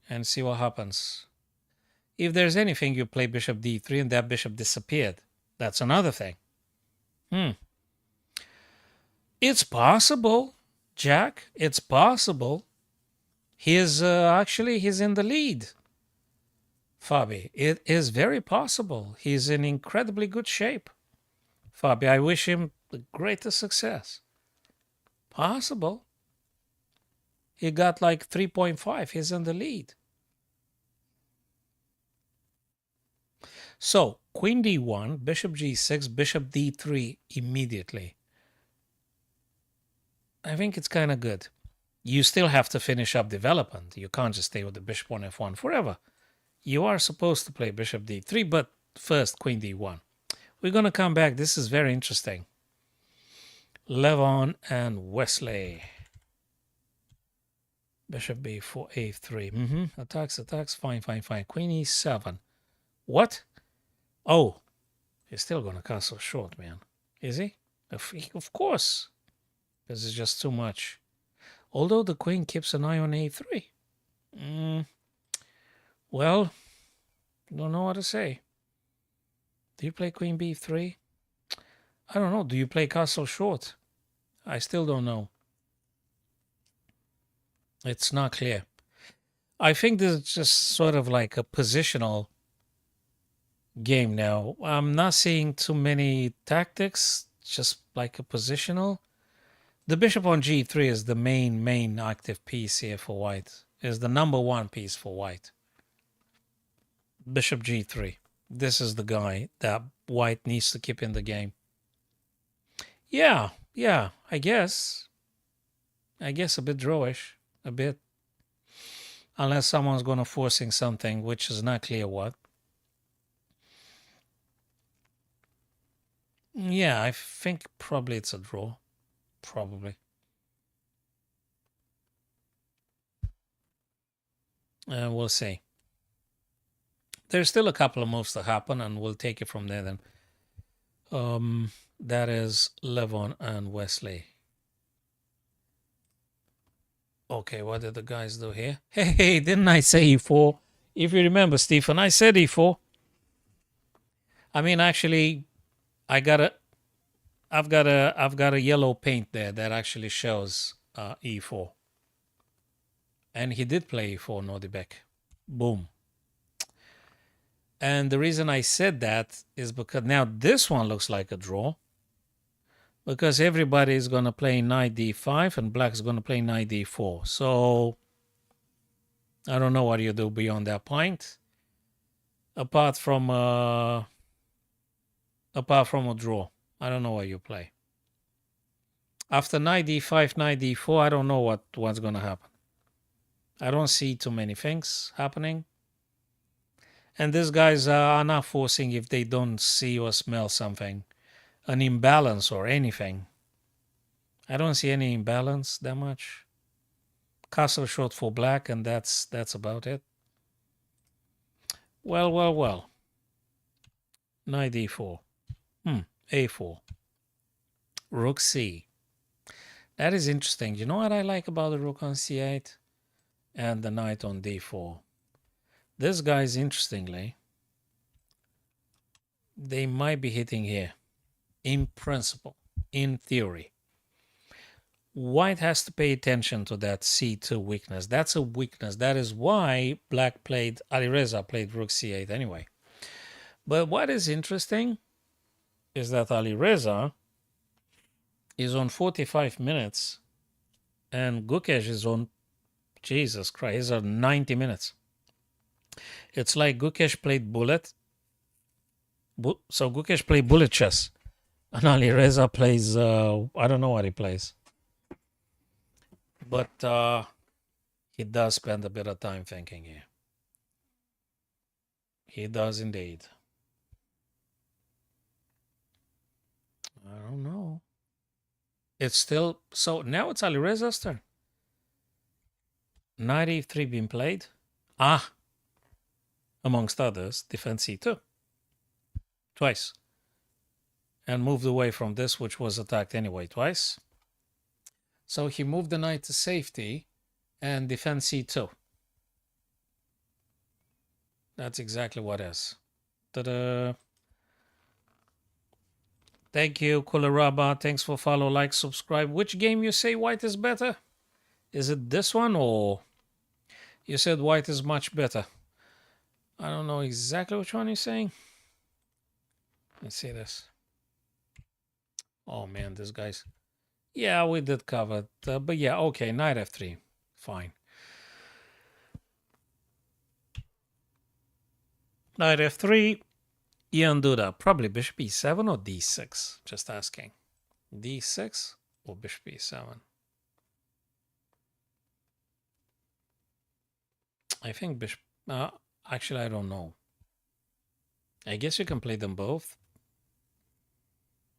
and see what happens. If there's anything, you play bishop d3 and that bishop disappeared. That's another thing. It's possible, Jack. It's possible. He's in the lead. Fabi, it is very possible. He's in incredibly good shape. Fabi, I wish him the greatest success. Possible. He got like 3.5. He's in the lead. So, queen d1, bishop g6, bishop d3 immediately. I think it's kind of good. You still have to finish up development. You can't just stay with the bishop on f1 forever. You are supposed to play bishop d3, but first queen d1. We're going to come back. This is very interesting. Levon and Wesley. Bishop b4, a3. Attacks. Fine. Queen e7. What? Oh, he's still going to castle short, man. Is he? Of course. This is just too much. Although the queen keeps an eye on a3. Well, don't know what to say. Do you play queen b3? I don't know. Do you play castle short? I still don't know. It's not clear. I think this is just sort of like a positional game now. I'm not seeing too many tactics, just like a positional. The bishop on g3 is the main active piece here for white. Is the number one piece for white. Bishop g3. This is the guy that white needs to keep in the game. Yeah, I guess. A bit drawish. A bit. Unless someone's going to forcing something, which is not clear what. Yeah, I think probably it's a draw. Probably. We'll see. There's still a couple of moves to happen, and we'll take it from there then. That is Levon and Wesley. Okay, what did the guys do here? Hey, didn't I say e4? If you remember, Stephen, I said e4. I mean, actually, I've got a yellow paint there that actually shows e4. And he did play e4, Nordibek. Boom. And the reason I said that is because now this one looks like a draw. Because everybody is going to play knight d5 and black is going to play knight d4. So I don't know what you do beyond that point. Apart from a draw. I don't know what you play. After knight d5, knight d4, I don't know what's going to happen. I don't see too many things happening. And these guys are not forcing if they don't see or smell something. An imbalance or anything. I don't see any imbalance that much. Castle short for black, and that's about it. Well. Knight d4. a4. Rook c. That is interesting. You know what I like about the rook on c8? And the knight on d4. This guy's, interestingly, they might be hitting here. In principle, in theory. White has to pay attention to that c2 weakness. That's a weakness. That is why black played, Alireza played rook c8 anyway. But what is interesting is that Alireza is on 45 minutes and Gukesh is on, Jesus Christ, he's on 90 minutes. It's like Gukesh played bullet. So Gukesh played bullet chess. And Alireza plays, I don't know what he plays. But he does spend a bit of time thinking here. He does indeed. I don't know. It's still, so now it's Alireza's turn. Knight e3 being played. Amongst others, defense e2. Twice. And moved away from this, which was attacked anyway twice. So he moved the knight to safety and defense c2. That's exactly what is. Ta-da. Thank you, Kularaba. Thanks for follow, like, subscribe. Which game you say white is better? Is it this one or you said white is much better? I don't know exactly which one you're saying. Let's see this. Oh man, this guy's... Yeah, we did cover it. But yeah, okay, knight f3. Fine. Knight f3. You undo that. Probably bishop e7 or d6. Just asking. d6 or bishop e7. I think bishop... actually, I don't know. I guess you can play them both.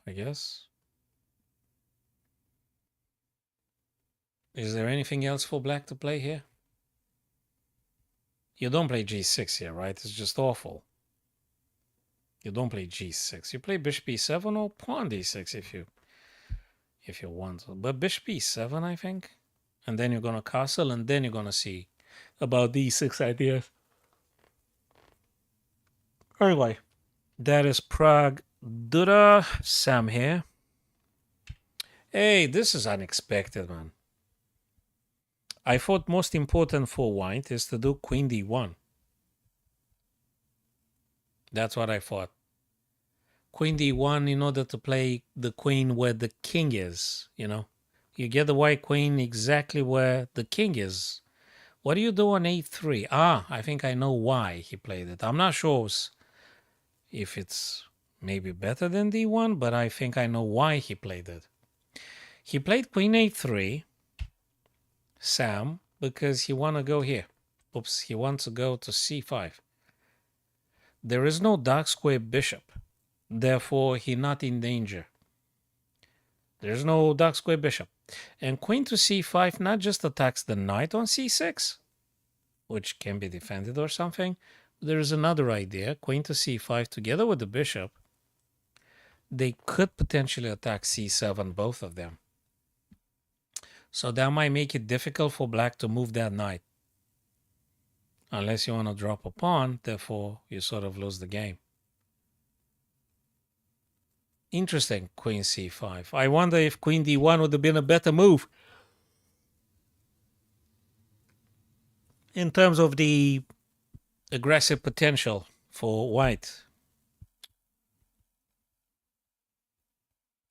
I guess. Is there anything else for black to play here? You don't play g6 here, right? It's just awful. You don't play g6. You play bishop e7 or pawn d6 if you want to. But bishop e7, I think. And then you're going to castle, and then you're going to see about d6 ideas. Anyway, that is Prague Duda. Sam here. Hey, this is unexpected, man. I thought most important for white is to do queen d1. That's what I thought. Queen d1 in order to play the queen where the king is, you know. You get the white queen exactly where the king is. What do you do on a3? I think I know why he played it. I'm not sure if it's maybe better than d1, but I think I know why he played it. He played queen a3, Sam, because he want to go here. Oops, he wants to go to c5. There is no dark square bishop. Therefore, he not in danger. There's no dark square bishop. And queen to c5 not just attacks the knight on c6, which can be defended or something. There is another idea. Queen to c5 together with the bishop. They could potentially attack c7, both of them. So that might make it difficult for black to move that knight. Unless you want to drop a pawn, therefore you sort of lose the game. Interesting, queen c5. I wonder if queen d1 would have been a better move. In terms of the aggressive potential for white.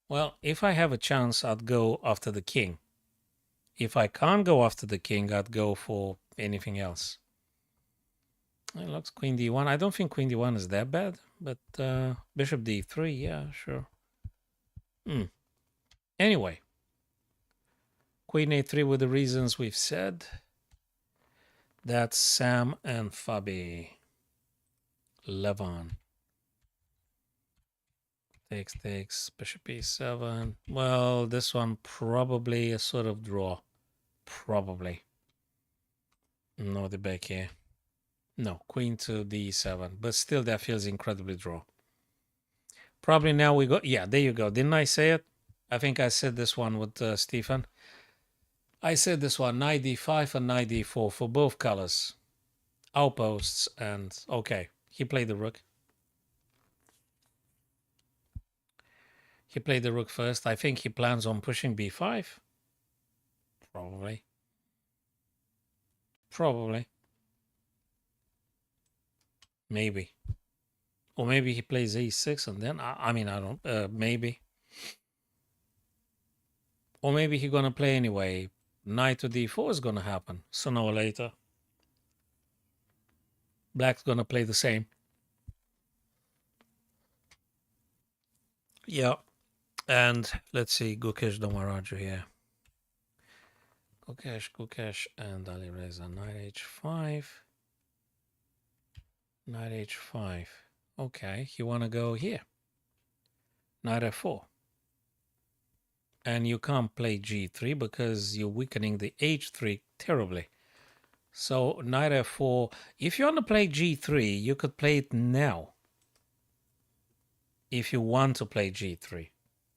Well, if I have a chance, I'd go after the king. If I can't go after the king, I'd go for anything else. It looks queen d1. I don't think queen d1 is that bad, but bishop d3, yeah, sure. Anyway, queen a3 with the reasons we've said. That's Sam and Fabi. Levon. Takes, bishop e7. Well, this one probably a sort of draw. Probably. No debate here. No, queen to d7. But still, that feels incredibly draw. Probably now we go. Yeah, there you go. Didn't I say it? I think I said this one with Stephen. I said this one, knight d5 and knight d4 for both colors. outposts, and okay, he played the rook. He played the rook first. I think he plans on pushing b5. Probably. Probably. Maybe. Or maybe he plays a6 and then, I mean, I don't, maybe. Or maybe he's going to play anyway. Knight to d4 is going to happen sooner or later. Black's going to play the same. Yeah. And let's see, Gukesh Domaraju here. Gukesh, and Ali Reza. Knight h5. Knight h5. Okay, you want to go here. Knight f4. And you can't play g3 because you're weakening the h3 terribly. So knight f4. If you want to play g3, you could play it now. If you want to play g3,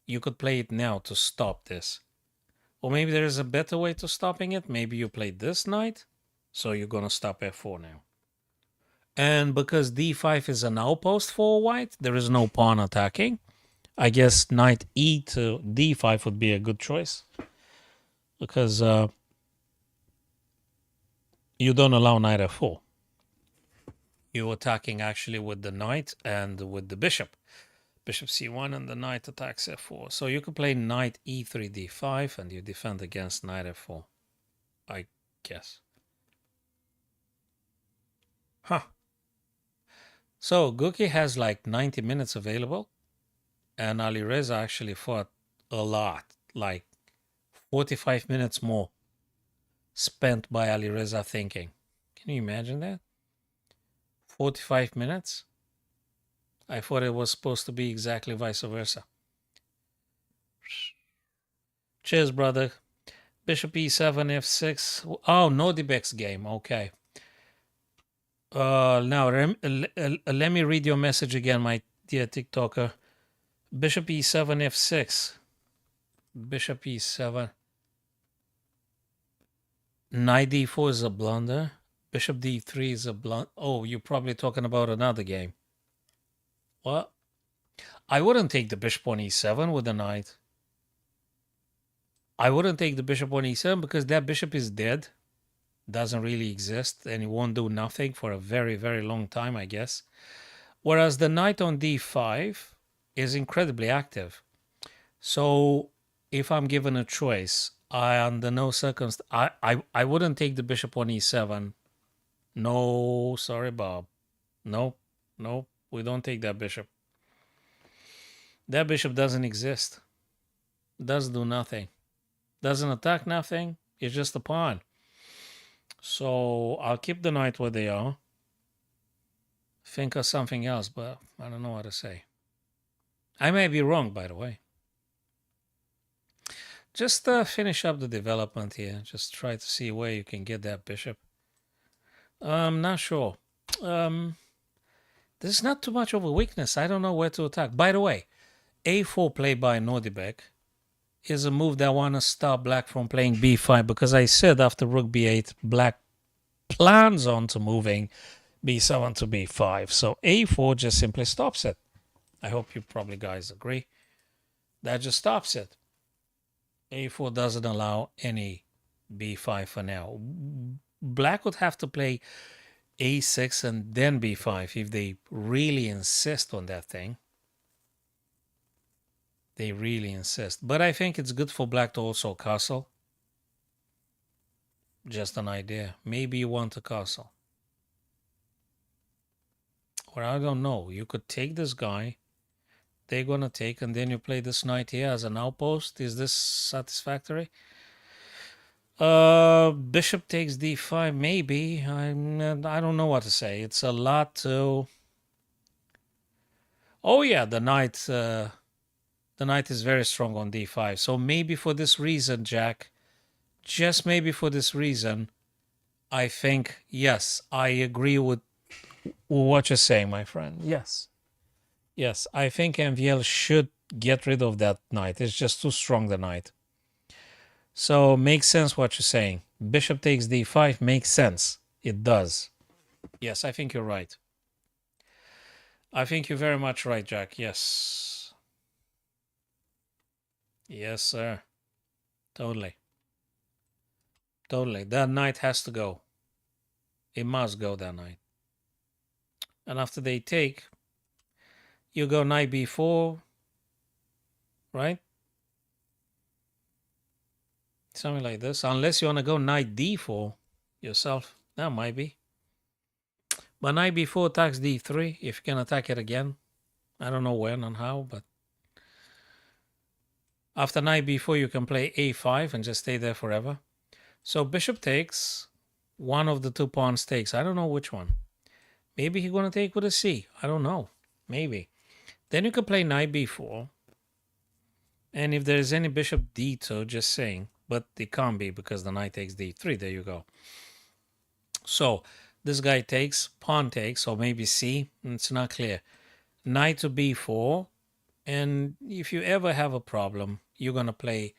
you could play it now to stop this. Or maybe there is a better way to stopping it. Maybe you play this knight, so you're going to stop f4 now. And because d5 is an outpost for white, there is no pawn attacking. I guess knight e to d5 would be a good choice. Because you don't allow knight f4. You're attacking actually with the knight and with the bishop. Bishop c1 and the knight attacks f4. So you could play knight e3 d5 and you defend against knight f4. I guess. Huh. So Guki has like 90 minutes available. And Ali Reza actually fought a lot. Like 45 minutes more spent by Ali Reza thinking. Can you imagine that? 45 minutes? I thought it was supposed to be exactly vice versa. Cheers, brother. Bishop e7, f6. Oh, Nodibek's game. Okay. Now, let me read your message again, my dear TikToker. Bishop e7, f6. Bishop e7. Knight d4 is a blunder. Bishop d3 is a blunder. Oh, you're probably talking about another game. What? I wouldn't take the bishop on e7 with the knight. I wouldn't take the bishop on e7 because that bishop is dead. Doesn't really exist and it won't do nothing for a very, very long time, I guess. Whereas the knight on d5 is incredibly active. So if I'm given a choice, under no circumstance, I wouldn't take the bishop on e7. No, sorry, Bob. No, we don't take that bishop. That bishop doesn't exist. Doesn't do nothing. Doesn't attack nothing. It's just a pawn. So I'll keep the knight where they are. Think of something else, but I don't know what to say. I may be wrong, by the way. Just finish up the development here. Just try to see where you can get that bishop. I'm not sure. There's not too much of a weakness. I don't know where to attack. By the way, a4 played by Nodibek is a move that I want to stop black from playing b5 because I said after rook b8, black plans on to moving b7 to b5. So a4 just simply stops it. I hope you probably guys agree. That just stops it. a4 doesn't allow any b5 for now. Black would have to play a6 and then b5 if they really insist on that thing. They really insist. But I think it's good for black to also castle. Just an idea. Maybe you want to castle. Or I don't know. You could take this guy. They're going to take, and then you play this knight here as an outpost. Is this satisfactory? Bishop takes d5, maybe. I don't know what to say. It's a lot to... Oh yeah, the knight is very strong on d5. So maybe for this reason, Jack, just maybe for this reason, I think, yes, I agree with what you're saying, my friend. Yes. Yes, I think MVL should get rid of that knight. It's just too strong, the knight. So makes sense what you're saying. Bishop takes d5 makes sense. It does. Yes, I think you're right. I think you're very much right, Jack. Yes. Yes, sir. Totally. Totally. That knight has to go. It must go that knight. And after they take, you go knight b4, right? Something like this. Unless you want to go knight d4 yourself. That might be. But knight b4 attacks d3 if you can attack it again. I don't know when and how, but after knight b4 you can play a5 and just stay there forever. So bishop takes, one of the two pawns takes. I don't know which one. Maybe he's going to take with a c. I don't know. Maybe. Then you can play knight b4. And if there is any bishop d2, just saying. But it can't be because the knight takes d3. There you go. So this guy takes, pawn takes, or maybe c. It's not clear. Knight to b4. And if you ever have a problem, you're going to play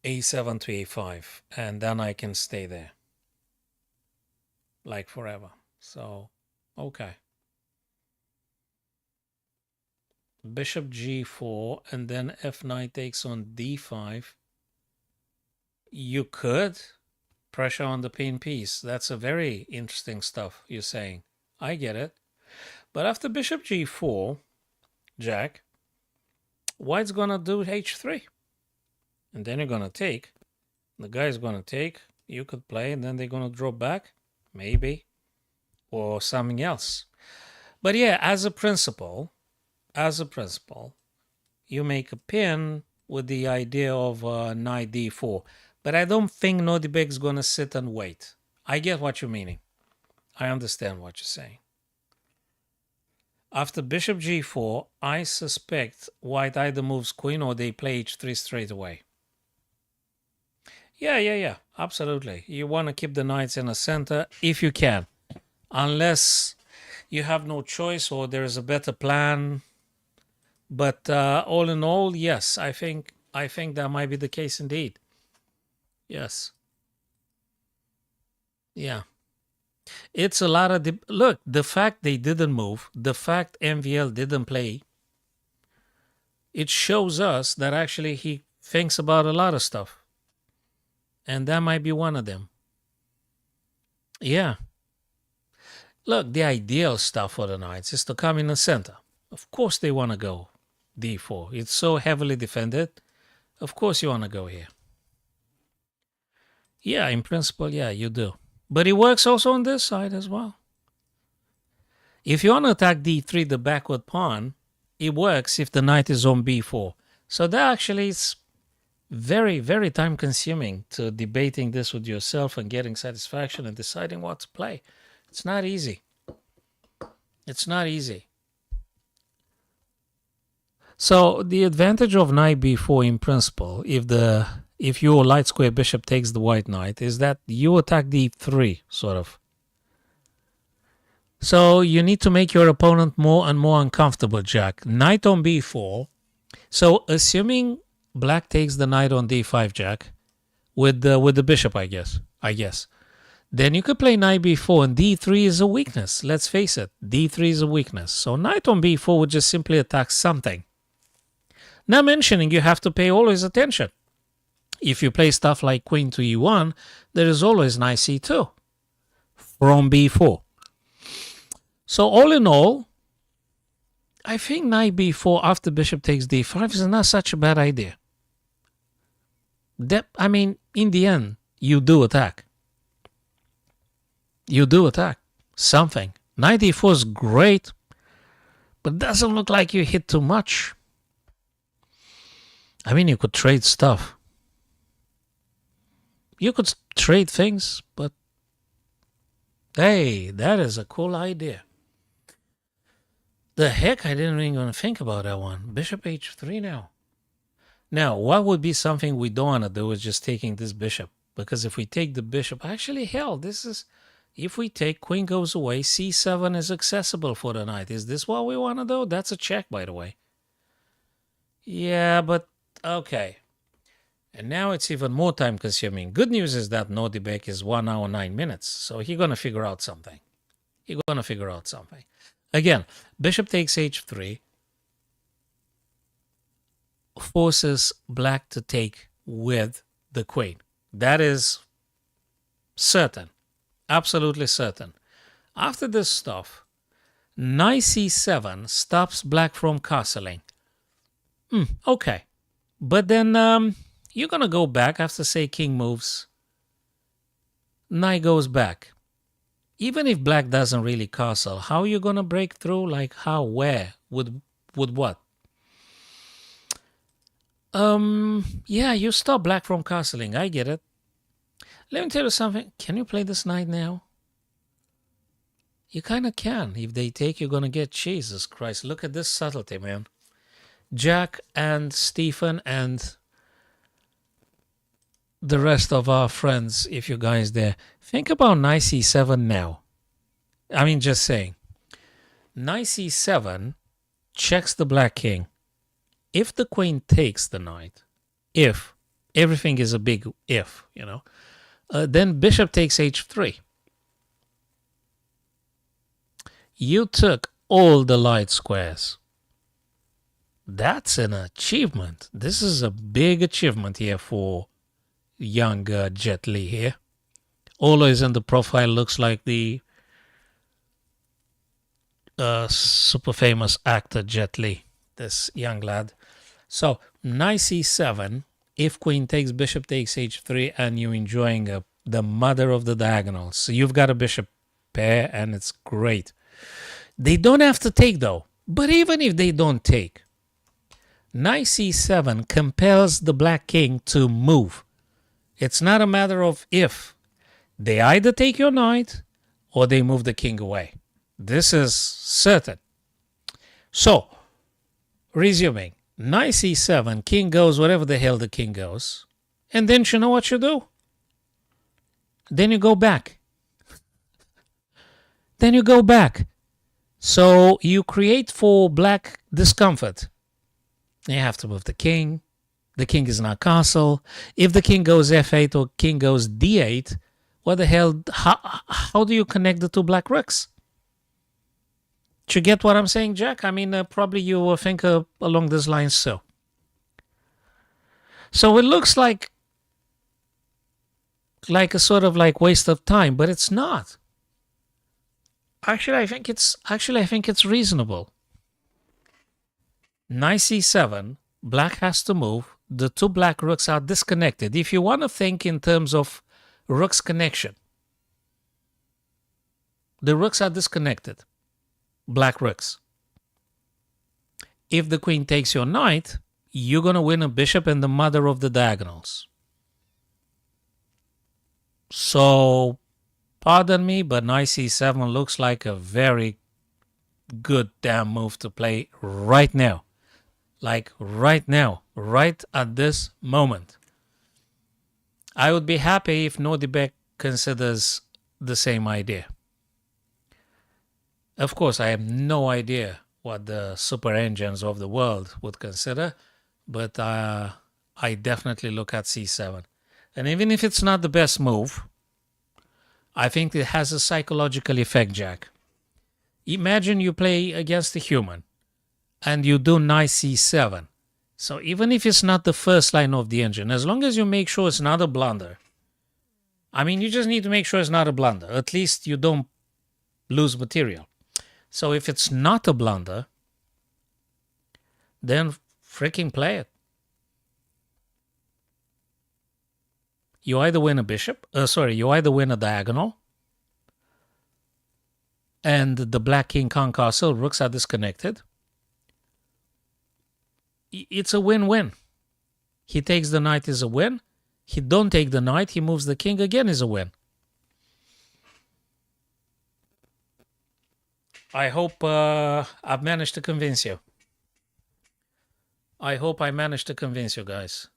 a7 to a5. And then I can stay there. Like forever. So, okay. Bishop g4 and then f9 takes on d5. You could pressure on the pin piece. That's a very interesting stuff you're saying. I get it. But after bishop g4, Jack, white's going to do h3. And then you're going to take. The guy's going to take. You could play and then they're going to draw back. Maybe. Or something else. But yeah, as a principle, you make a pin with the idea of knight d4. But I don't think Nodibek's going to sit and wait. I get what you're meaning. I understand what you're saying. After bishop g4, I suspect white either moves queen or they play h3 straight away. Yeah. Absolutely. You want to keep the knights in the center if you can. Unless you have no choice or there is a better plan. But all in all, yes, I think that might be the case indeed. Yes. Yeah. It's a lot of... Look, the fact they didn't move, the fact MVL didn't play, it shows us that actually he thinks about a lot of stuff. And that might be one of them. Yeah. Look, the ideal stuff for the knights is to come in the center. Of course they want to go d4. It's so heavily defended. Of course you want to go here. Yeah, in principle, yeah, you do. But it works also on this side as well. If you want to attack d3, the backward pawn, it works if the knight is on b4. So that actually is very, very time consuming to debating this with yourself and getting satisfaction and deciding what to play. It's not easy. It's not easy. So the advantage of knight b4 in principle, if your light square bishop takes the white knight, is that you attack d3, sort of. So you need to make your opponent more and more uncomfortable, Jack. Knight on b4. So assuming black takes the knight on d5, Jack, with the bishop, I guess. Then you could play knight b4, and d3 is a weakness. Let's face it, d3 is a weakness. So knight on b4 would just simply attack something. Not mentioning you have to pay always attention. If you play stuff like queen to e1, there is always knight c2 from b4. So all in all, I think knight b4 after bishop takes d5 is not such a bad idea. I mean, in the end, you do attack. You do attack something. Knight e4 is great, but it doesn't look like you hit too much. I mean, you could trade stuff. You could trade things, but hey, that is a cool idea. The heck, I didn't even think about that one. Bishop h3 now. Now, what would be something we don't want to do is just taking this bishop. Because if we take the bishop, actually, hell, this is... If we take, queen goes away, c7 is accessible for the knight. Is this what we want to do? That's a check, by the way. Yeah, but okay. And now it's even more time consuming. Good news is that Nodibek is 1 hour, 9 minutes. So he's going to figure out something. You're going to figure out something. Again, bishop takes h3 forces black to take with the queen. That is certain. Absolutely certain. After this stuff, knight c7 stops black from castling. Okay. But then you're going to go back after, say, king moves. Knight goes back. Even if black doesn't really castle, how are you going to break through? Like how, where, with what? Yeah, you stop black from castling. I get it. Let me tell you something. Can you play this knight now? You kind of can. If they take, you're going to get Jesus Christ. Look at this subtlety, man. Jack and Stephen and the rest of our friends, if you guys there, think about knight c7 now. I mean, just saying. Knight c7 checks the black king. If the queen takes the knight, if, everything is a big if, you know, then bishop takes h3. You took all the light squares. That's an achievement. This is a big achievement here for young Jet Li here. Always in the profile looks like the super famous actor Jet Li, this young lad. So knight c7, if queen takes, bishop takes h3, and you're enjoying the mother of the diagonals. So you've got a bishop pair, and it's great. They don't have to take, though. But even if they don't take, knight c7 compels the black king to move. It's not a matter of if. They either take your knight or they move the king away. This is certain. So, resuming, knight c7, king goes wherever the hell the king goes. And then you know what you do? Then you go back. Then you go back. So you create for black discomfort. You have to move the king. The king is not castle. If the king goes f8 or king goes d8, what the hell, how do you connect the two black rooks? Do you get what I'm saying, Jack? I mean, probably you will think along these lines so. So it looks like a sort of like waste of time, but it's not. Actually, I think it's reasonable. Knight c7, black has to move. The two black rooks are disconnected. If you want to think in terms of rooks connection, the rooks are disconnected. Black rooks. If the queen takes your knight, you're going to win a bishop and the mother of the diagonals. So, pardon me, but knight c7 looks like a very good damn move to play right now. Like right now, right at this moment. I would be happy if Nordibek considers the same idea. Of course, I have no idea what the super engines of the world would consider, but I definitely look at c7. And even if it's not the best move, I think it has a psychological effect, Jack. Imagine you play against a human and you do knight c7. So even if it's not the first line of the engine, as long as you make sure it's not a blunder, I mean, you just need to make sure it's not a blunder. At least you don't lose material. So if it's not a blunder, then freaking play it. You either win a bishop, you either win a diagonal, and the black king can't castle, rooks are disconnected. It's a win-win. He takes the knight is a win. He don't take the knight, he moves the king again is a win. I hope I've managed to convince you. I hope I managed to convince you guys.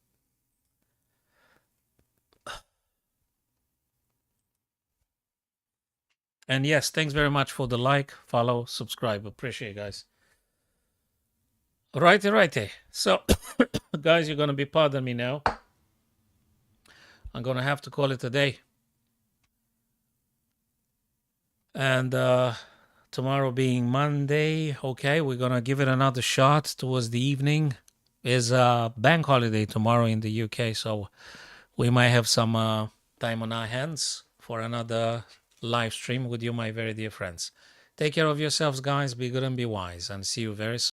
And yes, thanks very much for the like, follow, subscribe. Appreciate it, guys. Righty. So, guys, you're going to be pardon me now. I'm going to have to call it a day. And tomorrow being Monday, okay, we're gonna give it another shot towards the evening. Is a bank holiday tomorrow in the UK, so we might have some time on our hands for another live stream with you, my very dear friends. Take care of yourselves, guys. Be good and be wise, and see you very soon.